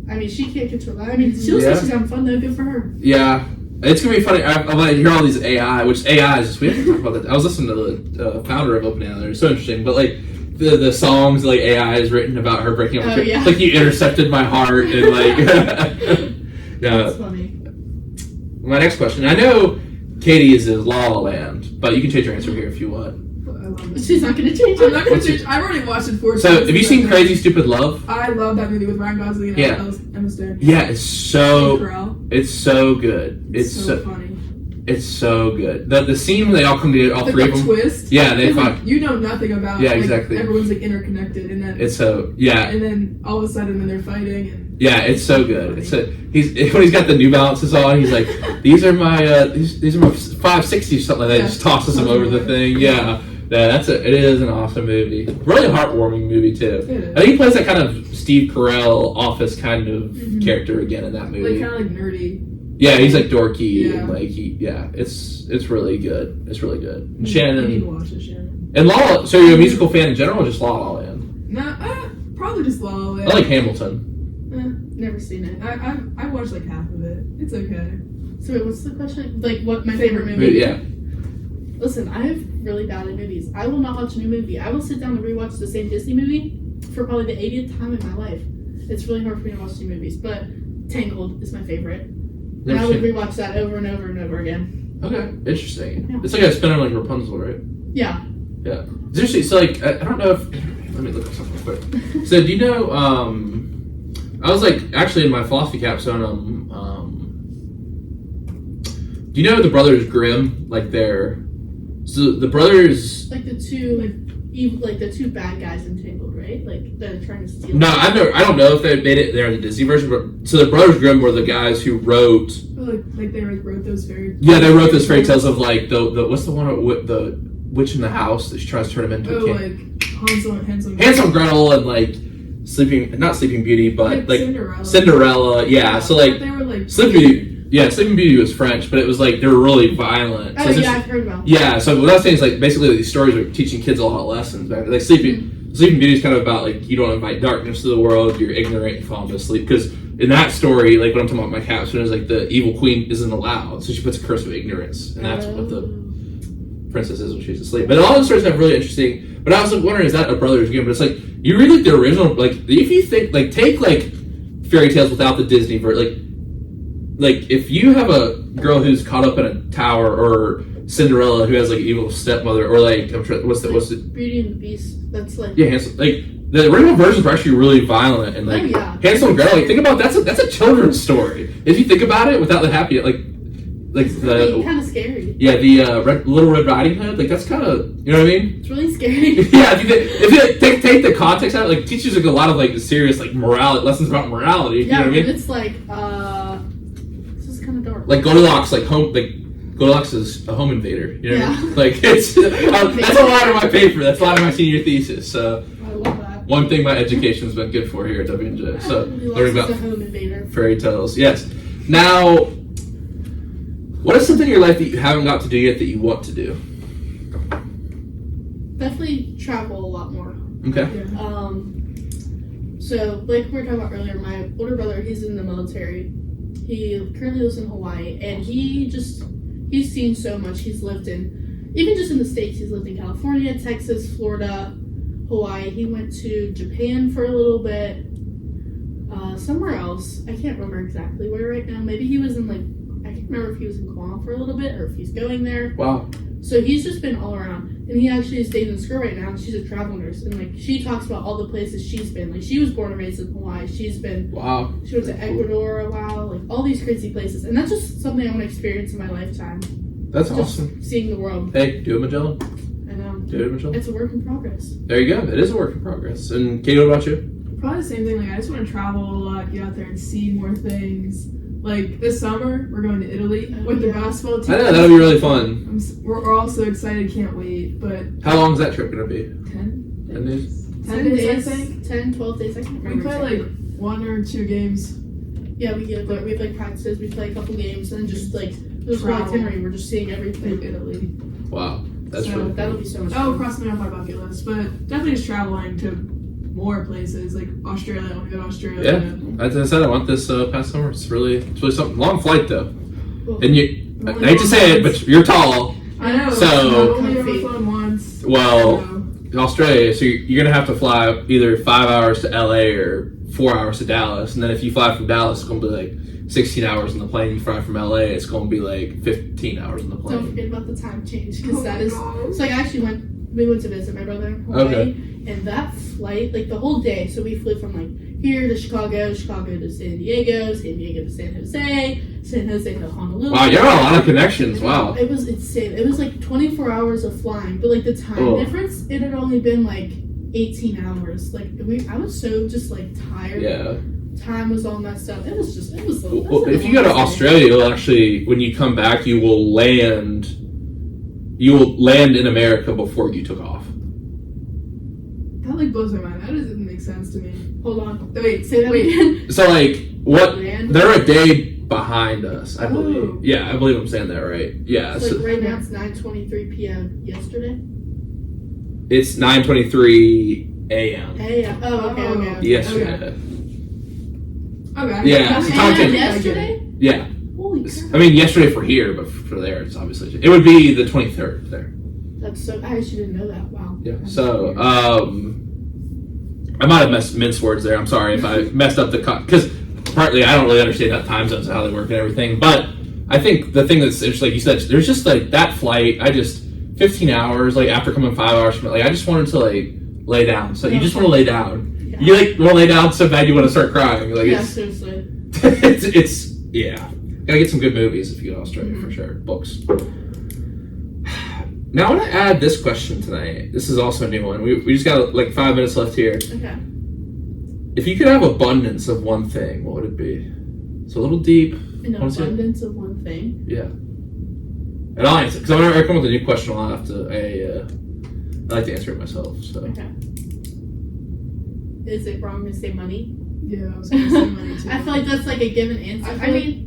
C: I mean, she can't control that. I mean, she looks like she's having fun though. Good for her.
A: Yeah. It's gonna be funny. I'm like hear all these AI, which AI is just we have to talk about that. I was listening to the founder of OpenAI. They're so interesting, but like the songs like AI is written about her breaking up.
C: Oh, yeah.
A: Like you intercepted my heart and like. Yeah.
C: That's funny.
A: My next question. I know Katie is in La La Land, but you can change your answer here if you want.
B: I love it.
C: She's not going to change
B: I'm
C: it.
B: not gonna change. I've already watched it 4 times.
A: So, have you seen Crazy Stupid Love?
B: I love that movie with Ryan Gosling and Emma Stone.
A: Yeah, it's so good. It's so
B: funny.
A: It's so good. The scene when they all come together, all
B: Like
A: three of
B: the
A: them.
B: twist.
A: Yeah, they
B: like,
A: fuck.
B: you know nothing about.
A: Yeah,
B: like,
A: exactly.
B: Everyone's like interconnected, and then
A: It's so yeah.
B: And then all of a sudden, then they're fighting. And
A: Yeah, it's so good. It's when he's got the New Balances on, he's like, these are my these are my 560 or something like that. He just tosses them over the thing. Yeah. Yeah, it is an awesome movie. Really heartwarming movie too. I think he plays that kind of Steve Carell Office kind of character again in that movie.
B: Like kind of like nerdy.
A: Yeah, he's like dorky
B: Yeah.
A: and like it's really good. It's really good. And
B: You need
A: Shannon
B: to watch it, Shannon.
A: and La. So you're a musical fan in general, or just La La Land?
B: No, probably just La La Land.
A: I like Hamilton.
C: Never seen it.
B: I watched like half of it. It's okay.
C: So wait, what's the question? Like, what my favorite movie?
A: Yeah.
C: Listen, I have really bad at movies. I will not watch a new movie. I will sit down and rewatch the same Disney movie for probably the 80th time in my life. It's really hard for me to watch new movies, but Tangled is my favorite. And I would rewatch that over and over and over again.
A: Okay, interesting.
C: Yeah.
A: It's like a spinner like Rapunzel, right?
C: Yeah.
A: Yeah. It's interesting. So like, I don't know if. Let me look up something real quick. So do you know? I was like actually in my philosophy capstone. Do you know the Brothers Grimm? Like so the brothers.
C: Like the two bad guys in Tangled, right? Like they're trying to steal.
A: No, I don't know if they made it there in the Disney version, but so the Brothers Grimm were the guys who wrote.
B: Like they wrote those fairy.
A: Yeah, they wrote those fairy tales of like the what's the one with the witch in the house that she tries to turn him into a king.
B: Like Hansel
A: and Gretel and like not Sleeping Beauty, but like
B: Cinderella.
A: Cinderella. Yeah, so like
B: they were like
A: Sleeping Beauty. Yeah, Sleeping Beauty was French, but it was like they were really violent.
C: Oh yeah, I've heard about.
A: Yeah, so what I was saying is like basically these stories are teaching kids a lot of lessons. Like Sleeping Beauty is kind of about like you don't invite darkness to the world, you're ignorant, you fall into sleep. Because in that story, like when I'm talking about my capstone, is like the evil queen isn't allowed, so she puts a curse of ignorance, and that's what the princess is when she's asleep. But all those stories have really interesting. But I was like wondering, is that a Brothers Grimm? But it's like you read like the original, like if you think like take like fairy tales without the Disney version, like if you have a girl who's caught up in a tower, or Cinderella who has like an evil stepmother, or like I'm sure what's the
C: Beauty and the Beast. That's like
A: Hansel, like the original versions are actually really violent and like Hansel and Gretel. Like think about that's a children's story. If you think about it without the happy like
C: it's
A: the
C: really kind of scary.
A: Yeah, the Little Red Riding Hood. Like that's kind of you know what I mean.
C: It's really scary.
A: Yeah, if you take the context out, like teaches like a lot of like serious like morality lessons about morality.
C: Yeah,
A: you know what I mean?
C: It's like this is kind of dark.
A: Like Goldilocks, Goldilocks is a home invader. You know what I mean? Like it's that's a line of my paper. That's a line of my senior thesis. So
C: I love that.
A: one thing my education's been good for here at WNJ. So learning about
C: a home invader.
A: fairy tales. Yes. Now, what is something in your life that you haven't got to do yet that you want to do?
C: Definitely travel a lot more.
A: Okay.
C: So like we were talking about earlier, my older brother, he's in the military. He currently lives in Hawaii, and he's seen so much. He's lived in, even just in the States, he's lived in California, Texas, Florida, Hawaii. He went to Japan for a little bit, somewhere else. I can't remember exactly where right now. Maybe he was in I can't remember if he was in Guam for a little bit, or if he's going there.
A: Wow.
C: So he's just been all around. And he actually is dating this girl right now, and she's a travel nurse. And, she talks about all the places she's been. She was born and raised in Hawaii. She's been...
A: Wow.
C: She went to Ecuador a while. All these crazy places. And that's just something I want to experience in my lifetime.
A: That's
C: just
A: awesome.
C: Seeing the world.
A: Hey, do it, Magellan.
C: I know.
A: Do it, Magellan.
C: It's a work in progress.
A: There you go. It is a work in progress. And Katie, what about you?
B: Probably the same thing. I just want to travel a lot, get out there and see more things. This summer, we're going to Italy with the basketball team.
A: I know, that'll be really fun.
B: We're all so excited, can't wait. But
A: how long is that trip going to be?
B: 10
A: days?
B: 10 days, I think.
C: 10, 12 days, I can't remember.
B: We play 1 or 2 games.
C: Yeah, we have practices, we play a couple games, and just there's no itinerary, we're just seeing everything.
B: Italy.
A: Wow, that's really cool.
C: That'll be so much fun.
B: Crossing off my bucket list, but definitely just traveling to more places, like Australia. I want to go to Australia.
A: Yeah, as I said, I want this past summer. It's really something. Long flight though,
C: cool.
A: And I hate to say it, but you're tall.
B: I know.
A: So
B: I've only ever flown once.
A: Well, Australia, so you're gonna have to fly either 5 hours to LA or 4 hours to Dallas, and then if you fly from Dallas, it's gonna be like 16 hours on the plane. You fly from LA, it's gonna be like 15 hours on the plane.
C: Don't forget about the time change because
B: Oh
C: that
B: my
C: is.
B: gosh.
C: So I actually we went to visit my brother in Hawaii,
A: Okay.
C: and that flight, like the whole day. So we flew from like here to Chicago, Chicago to San Diego, San Diego to San Jose, San Jose to Honolulu.
A: Wow, you have a lot of connections. Wow.
C: It was insane. It was like 24 hours of flying, but like the time
A: Oh.
C: difference, it had only been like 18 hours. Like I was so just like tired.
A: Yeah.
C: Time was all messed up. It was just, it was.
A: Well, if you go to Australia, you'll actually, when you come back, you will land in America before you took off.
B: That like blows my mind. That doesn't make sense to me.
C: Hold on.
B: Wait,
C: Say that
B: wait.
C: again.
A: So like, what?
C: Land?
A: They're a day behind us, I believe.
B: Oh.
A: Yeah, I believe I'm saying that right. Yeah.
C: It's
A: So
C: like right now it's 9:23 p.m. yesterday.
A: it's 9:23 a.m.
C: Hey, oh, okay, okay.
A: yesterday.
B: Okay.
A: Yeah, so
C: Hey,
A: time change.
C: yesterday?
A: Yeah.
C: Holy crap.
A: I mean, yesterday for here, but for there, it's obviously it would be the 23rd there.
C: That's so, I actually didn't know that. Wow.
A: Yeah.
C: That's
A: So,
C: weird.
A: I might have minced words there. I'm sorry if I messed up the because partly I don't really understand how time zones and how they work and everything. But I think the thing that's interesting, like you said, there's just like that flight. 15 hours, like after coming 5 hours from it, like I just wanted to like lay down. So you just want to lay down.
C: Yeah.
A: You like want to lay down so bad you want to start crying. Like
C: Yeah,
A: it's
C: seriously.
A: it's yeah. Gotta get some good movies if you go to Australia for sure. Books. Now I want to add this question tonight. This is also a new one. We just got like 5 minutes left here.
C: Okay.
A: If you could have abundance of one thing, what would it be? It's a little deep.
C: An
A: Wanna see it?
C: abundance of one thing.
A: Yeah. And I'll answer because I come with a new question. I'll have to. I like to answer it myself. So.
C: Okay. Is it wrong to say money?
B: Yeah, I was gonna say money too.
C: I feel like that's like a given answer. I mean,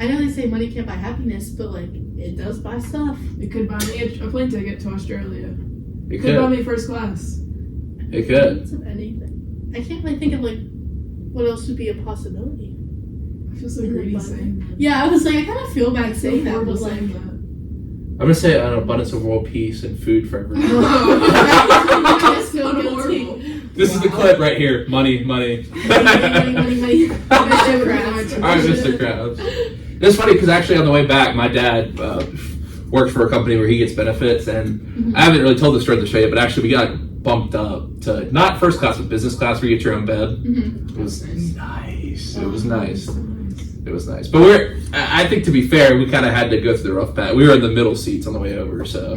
C: I know they say money can't buy happiness, but like it does buy stuff.
B: It could buy me a plane ticket to Australia.
A: It
B: Could buy
A: could.
B: me first class.
A: It could.
C: It's of anything. I can't really think of like what else would be a possibility.
B: I feel so greedy saying that.
C: Yeah, I was like, I kind of feel bad saying that,
B: Horrible
C: but like,
B: saying that.
A: I'm gonna say an abundance of world peace and food for everyone.
C: I feel
B: That's
C: guilty.
B: horrible.
A: This is the clip right here. Money, money.
C: money.
B: Mr.
C: Krabs.
A: All right, Mr. Krabs. It's funny because actually on the way back, my dad works for a company where he gets benefits, and I haven't really told the story to show you, but actually we got bumped up to not first class but business class where you get your own bed. It was nice. It was nice. It was nice. But I think to be fair, we kind of had to go through the rough patch. We were in the middle seats on the way over, so.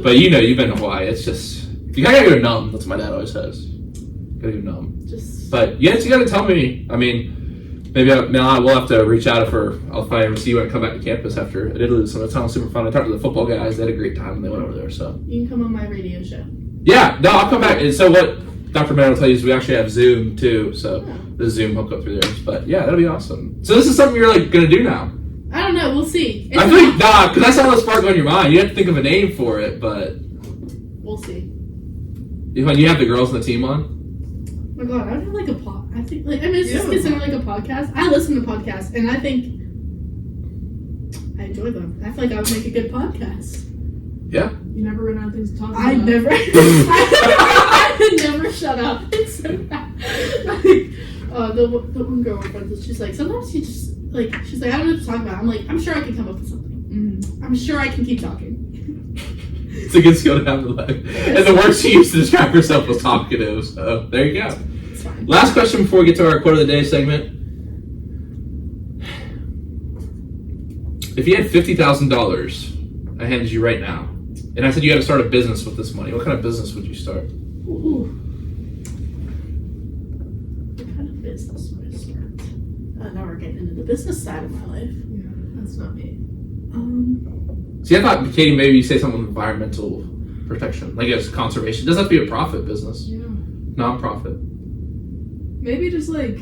A: But you know, you've been to Hawaii. It's just you gotta go numb. That's what my dad always says. Gotta go numb. But yes, you gotta tell me. I mean, maybe we'll have to reach out I'll finally see you when I come back to campus after I did lose some. It sounds super fun. I talked to the football guys. They had a great time when they went over there. So
C: You can come on my radio show.
A: yeah, no, I'll come back. And so what Dr. Mann will tell you is we actually have Zoom too. So the Zoom hookup through there. But yeah, that'll be awesome. So this is something you're like gonna do now.
C: I don't know. We'll see.
A: I feel like because I saw the spark on your mind. You have to think of a name for it, but
C: We'll see.
A: when you have the girls on the team on.
C: Oh my god, I would have like a pod. I think like it's just
B: Yeah.
C: considered like a podcast. I listen to podcasts and I think I enjoy them. I feel like I would make a good podcast.
A: Yeah.
B: You never run out of things to talk about.
C: I never, I never shut up. It's so bad. Like, the one girl we're friends with, she's like, sometimes she just like, she's like, I don't know what to talk about. I'm like, I'm sure I can come up with something. I'm sure I can keep talking.
A: It's a good skill to have in life. And the word she used to describe herself was talkative. So there you go.
C: It's fine.
A: Last question before we get to our quote of the day segment. If you had $50,000 I handed you right now, and I said you had to start a business with this money, what kind of business would you start?
C: Ooh. What kind of business would I start? Now we're getting into the business side of my life.
B: Yeah, that's not me.
A: See, I thought, Katie, maybe you say something with environmental protection, like it's conservation. It doesn't have to be a profit business.
B: Yeah.
A: Non-profit.
B: Maybe just like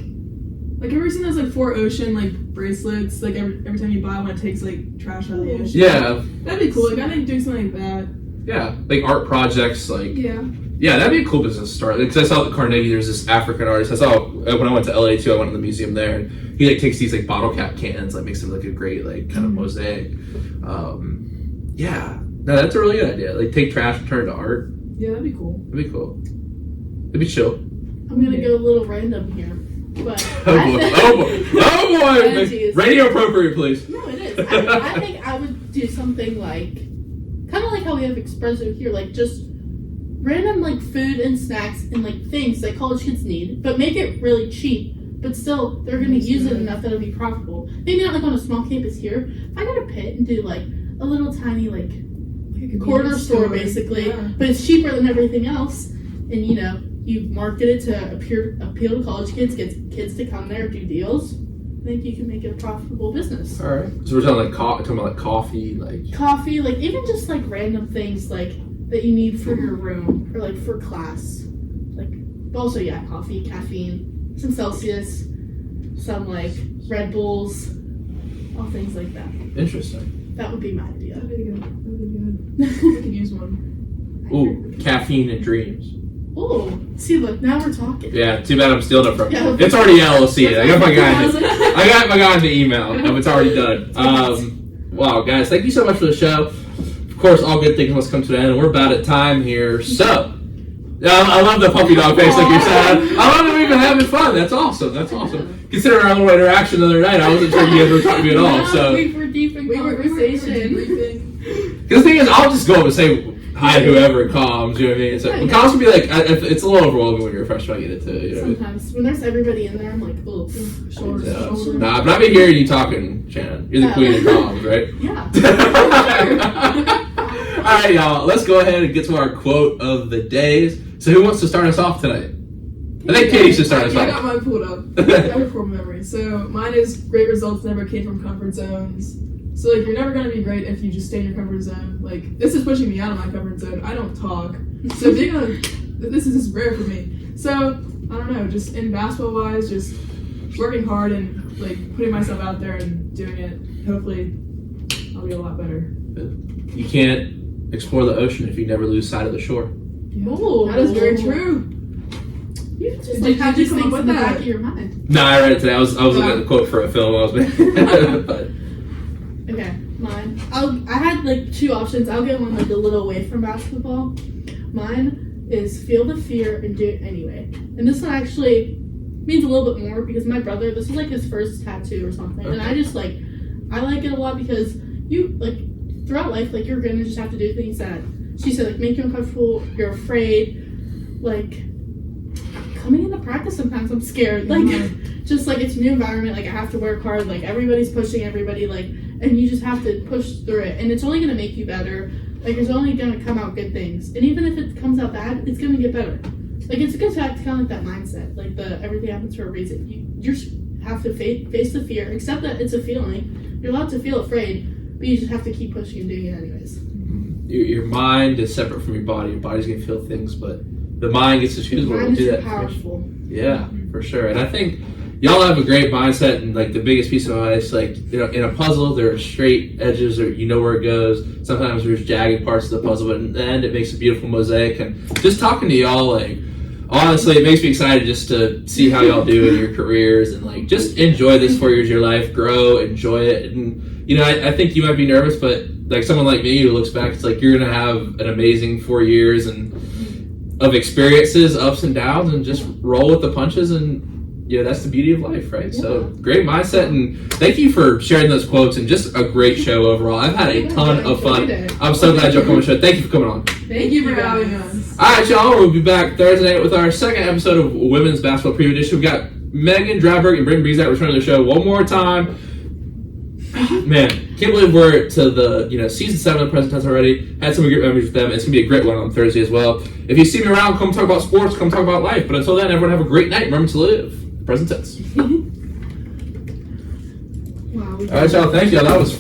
B: have you ever seen those like 4Ocean like bracelets? Like every time you buy one, it takes like trash out of the ocean.
A: Yeah.
B: That'd be cool. Like I think doing something like that.
A: Yeah. Like art projects, like.
B: Yeah.
A: Yeah, that'd be a cool business to start. Because I saw at the Carnegie, there's this African artist. I saw when I went to LA too. I went to the museum there, and he like takes these like bottle cap cans, like makes them like a great like kind of mosaic. Yeah, No, that's a really good idea. Like, take trash and turn it to art.
B: Yeah, that'd be cool.
A: That'd be cool. It'd be chill.
C: I'm gonna go a little random here, but
A: Oh boy! Oh boy!
C: Geez.
A: Radio appropriate, please.
C: No, it is. I think I would do something like, kind of like how we have espresso here, like just random like food and snacks and like things that college kids need, but make it really cheap. But still, they're gonna use it enough that it'll be profitable. Maybe not like on a small campus here. If I got a pit and do like a little tiny like
B: Like a
C: corner store basically,
B: Yeah.
C: but it's cheaper than everything else, and you know you market it to appeal to college kids, get kids to come there, do deals. I think you can make it a profitable business.
A: All right. So we're talking about coffee, like
C: Coffee, like even just like random things like that you need for your room or like for class, like but also yeah, coffee, caffeine, some Celsius, some like Red Bulls, all things like that.
A: Interesting.
C: That would be my idea.
B: That'd be good. That'd be good. I could use one.
A: Ooh, caffeine and dreams.
C: Oh, see, look, now we're talking.
A: Yeah, too bad I'm stealing it from you.
C: Yeah.
A: It's already LLC. I got my guy in the email. It's already done. Wow, guys, thank you so much for the show. Of course, all good things must come to an end. We're about at time here, so I love the puppy dog face like you're sad. I love that we've been having fun. That's awesome. That's awesome. Considering our little interaction the other night, I wasn't sure you guys were talking to me at all.
C: No,
A: So
C: we were deep in conversation.
A: the thing is, I'll just go up and say hi to whoever comes. You know what I mean? So
C: Yeah.
A: comments can be like, it's a little overwhelming when you're a freshman. I get it too. You know what I mean?
C: Sometimes when there's everybody in there, I'm like, oh,
B: Shoulders,
A: Yeah.
B: shoulders.
A: Nah, but I've been hearing you talking, Shannon. You're the
C: Yeah.
A: queen of comms, right?
C: yeah.
A: All right, y'all. Let's go ahead and get to our quote of the days. So, who wants to start us off tonight? I think Katie should start us
B: I got
A: off.
B: mine pulled up. I have it from memory. So mine is great results never came from comfort zones. So like you're never gonna be great if you just stay in your comfort zone. Like this is pushing me out of my comfort zone. I don't talk. So being this is just rare for me. So I don't know, just in basketball wise, just working hard and like putting myself out there and doing it. Hopefully I'll be a lot better.
A: You can't explore the ocean if you never lose sight of the shore.
C: Ooh.
B: That is very true.
C: You just
B: Did
C: like
B: you
C: have these
B: come up
C: things
B: with
C: in the
B: that?
C: back of your mind.
A: No, I read it today. I was looking at the quote for a film I was making. But
C: Okay, mine. I had like two options. I'll get one like a little away from basketball. Mine is feel the fear and do it anyway. And this one actually means a little bit more because my brother, this was like his first tattoo or something. And I just like, I like it a lot because you like throughout life, like you're gonna just have to do things that she said, like make you uncomfortable, you're afraid, like coming into practice sometimes I'm scared. Like just like it's a new environment, like I have to work hard, like everybody's pushing everybody, like and you just have to push through it. And it's only gonna make you better. Like there's only gonna come out good things. And even if it comes out bad, it's gonna get better. Like it's good to have kind of like that mindset. Like the everything happens for a reason. You just have to face the fear, accept that it's a feeling. You're allowed to feel afraid, but you just have to keep pushing and doing it anyways.
A: your mind is separate from your body. Your body's gonna feel things, but the mind gets to choose what will do that.
C: Powerful.
A: Yeah, for sure. And I think y'all have a great mindset. And like the biggest piece of advice, like in a puzzle, there are straight edges, or you know where it goes. Sometimes there's jagged parts of the puzzle, but in the end, it makes a beautiful mosaic. And just talking to y'all, like honestly, it makes me excited just to see how y'all do in your careers and like just enjoy this 4 years of your life, grow, enjoy it. And I think you might be nervous, but like someone like me who looks back, it's like you're gonna have an amazing 4 years and of experiences, ups and downs, and just roll with the punches. And that's the beauty of life, right? Yeah. So great mindset, and thank you for sharing those quotes, and just a great show overall. I've had a ton of fun. I'm so glad y'all come on the show. Thank you for coming on.
B: Thank you for having us.
A: All right, y'all. We'll be back Thursday night with our second episode of Women's Basketball Preview Edition. We've got Megan Dryberg and Brittany Breezak returning to the show one more time. Man, can't believe we're to the season 7 of Present Tense already. Had some great memories with them. It's gonna be a great one on Thursday as well. If you see me around, come talk about sports, come talk about life. But until then, everyone have a great night. Remember to live. Present tense.
C: Wow.
A: All right, y'all. Thank y'all. That was fun.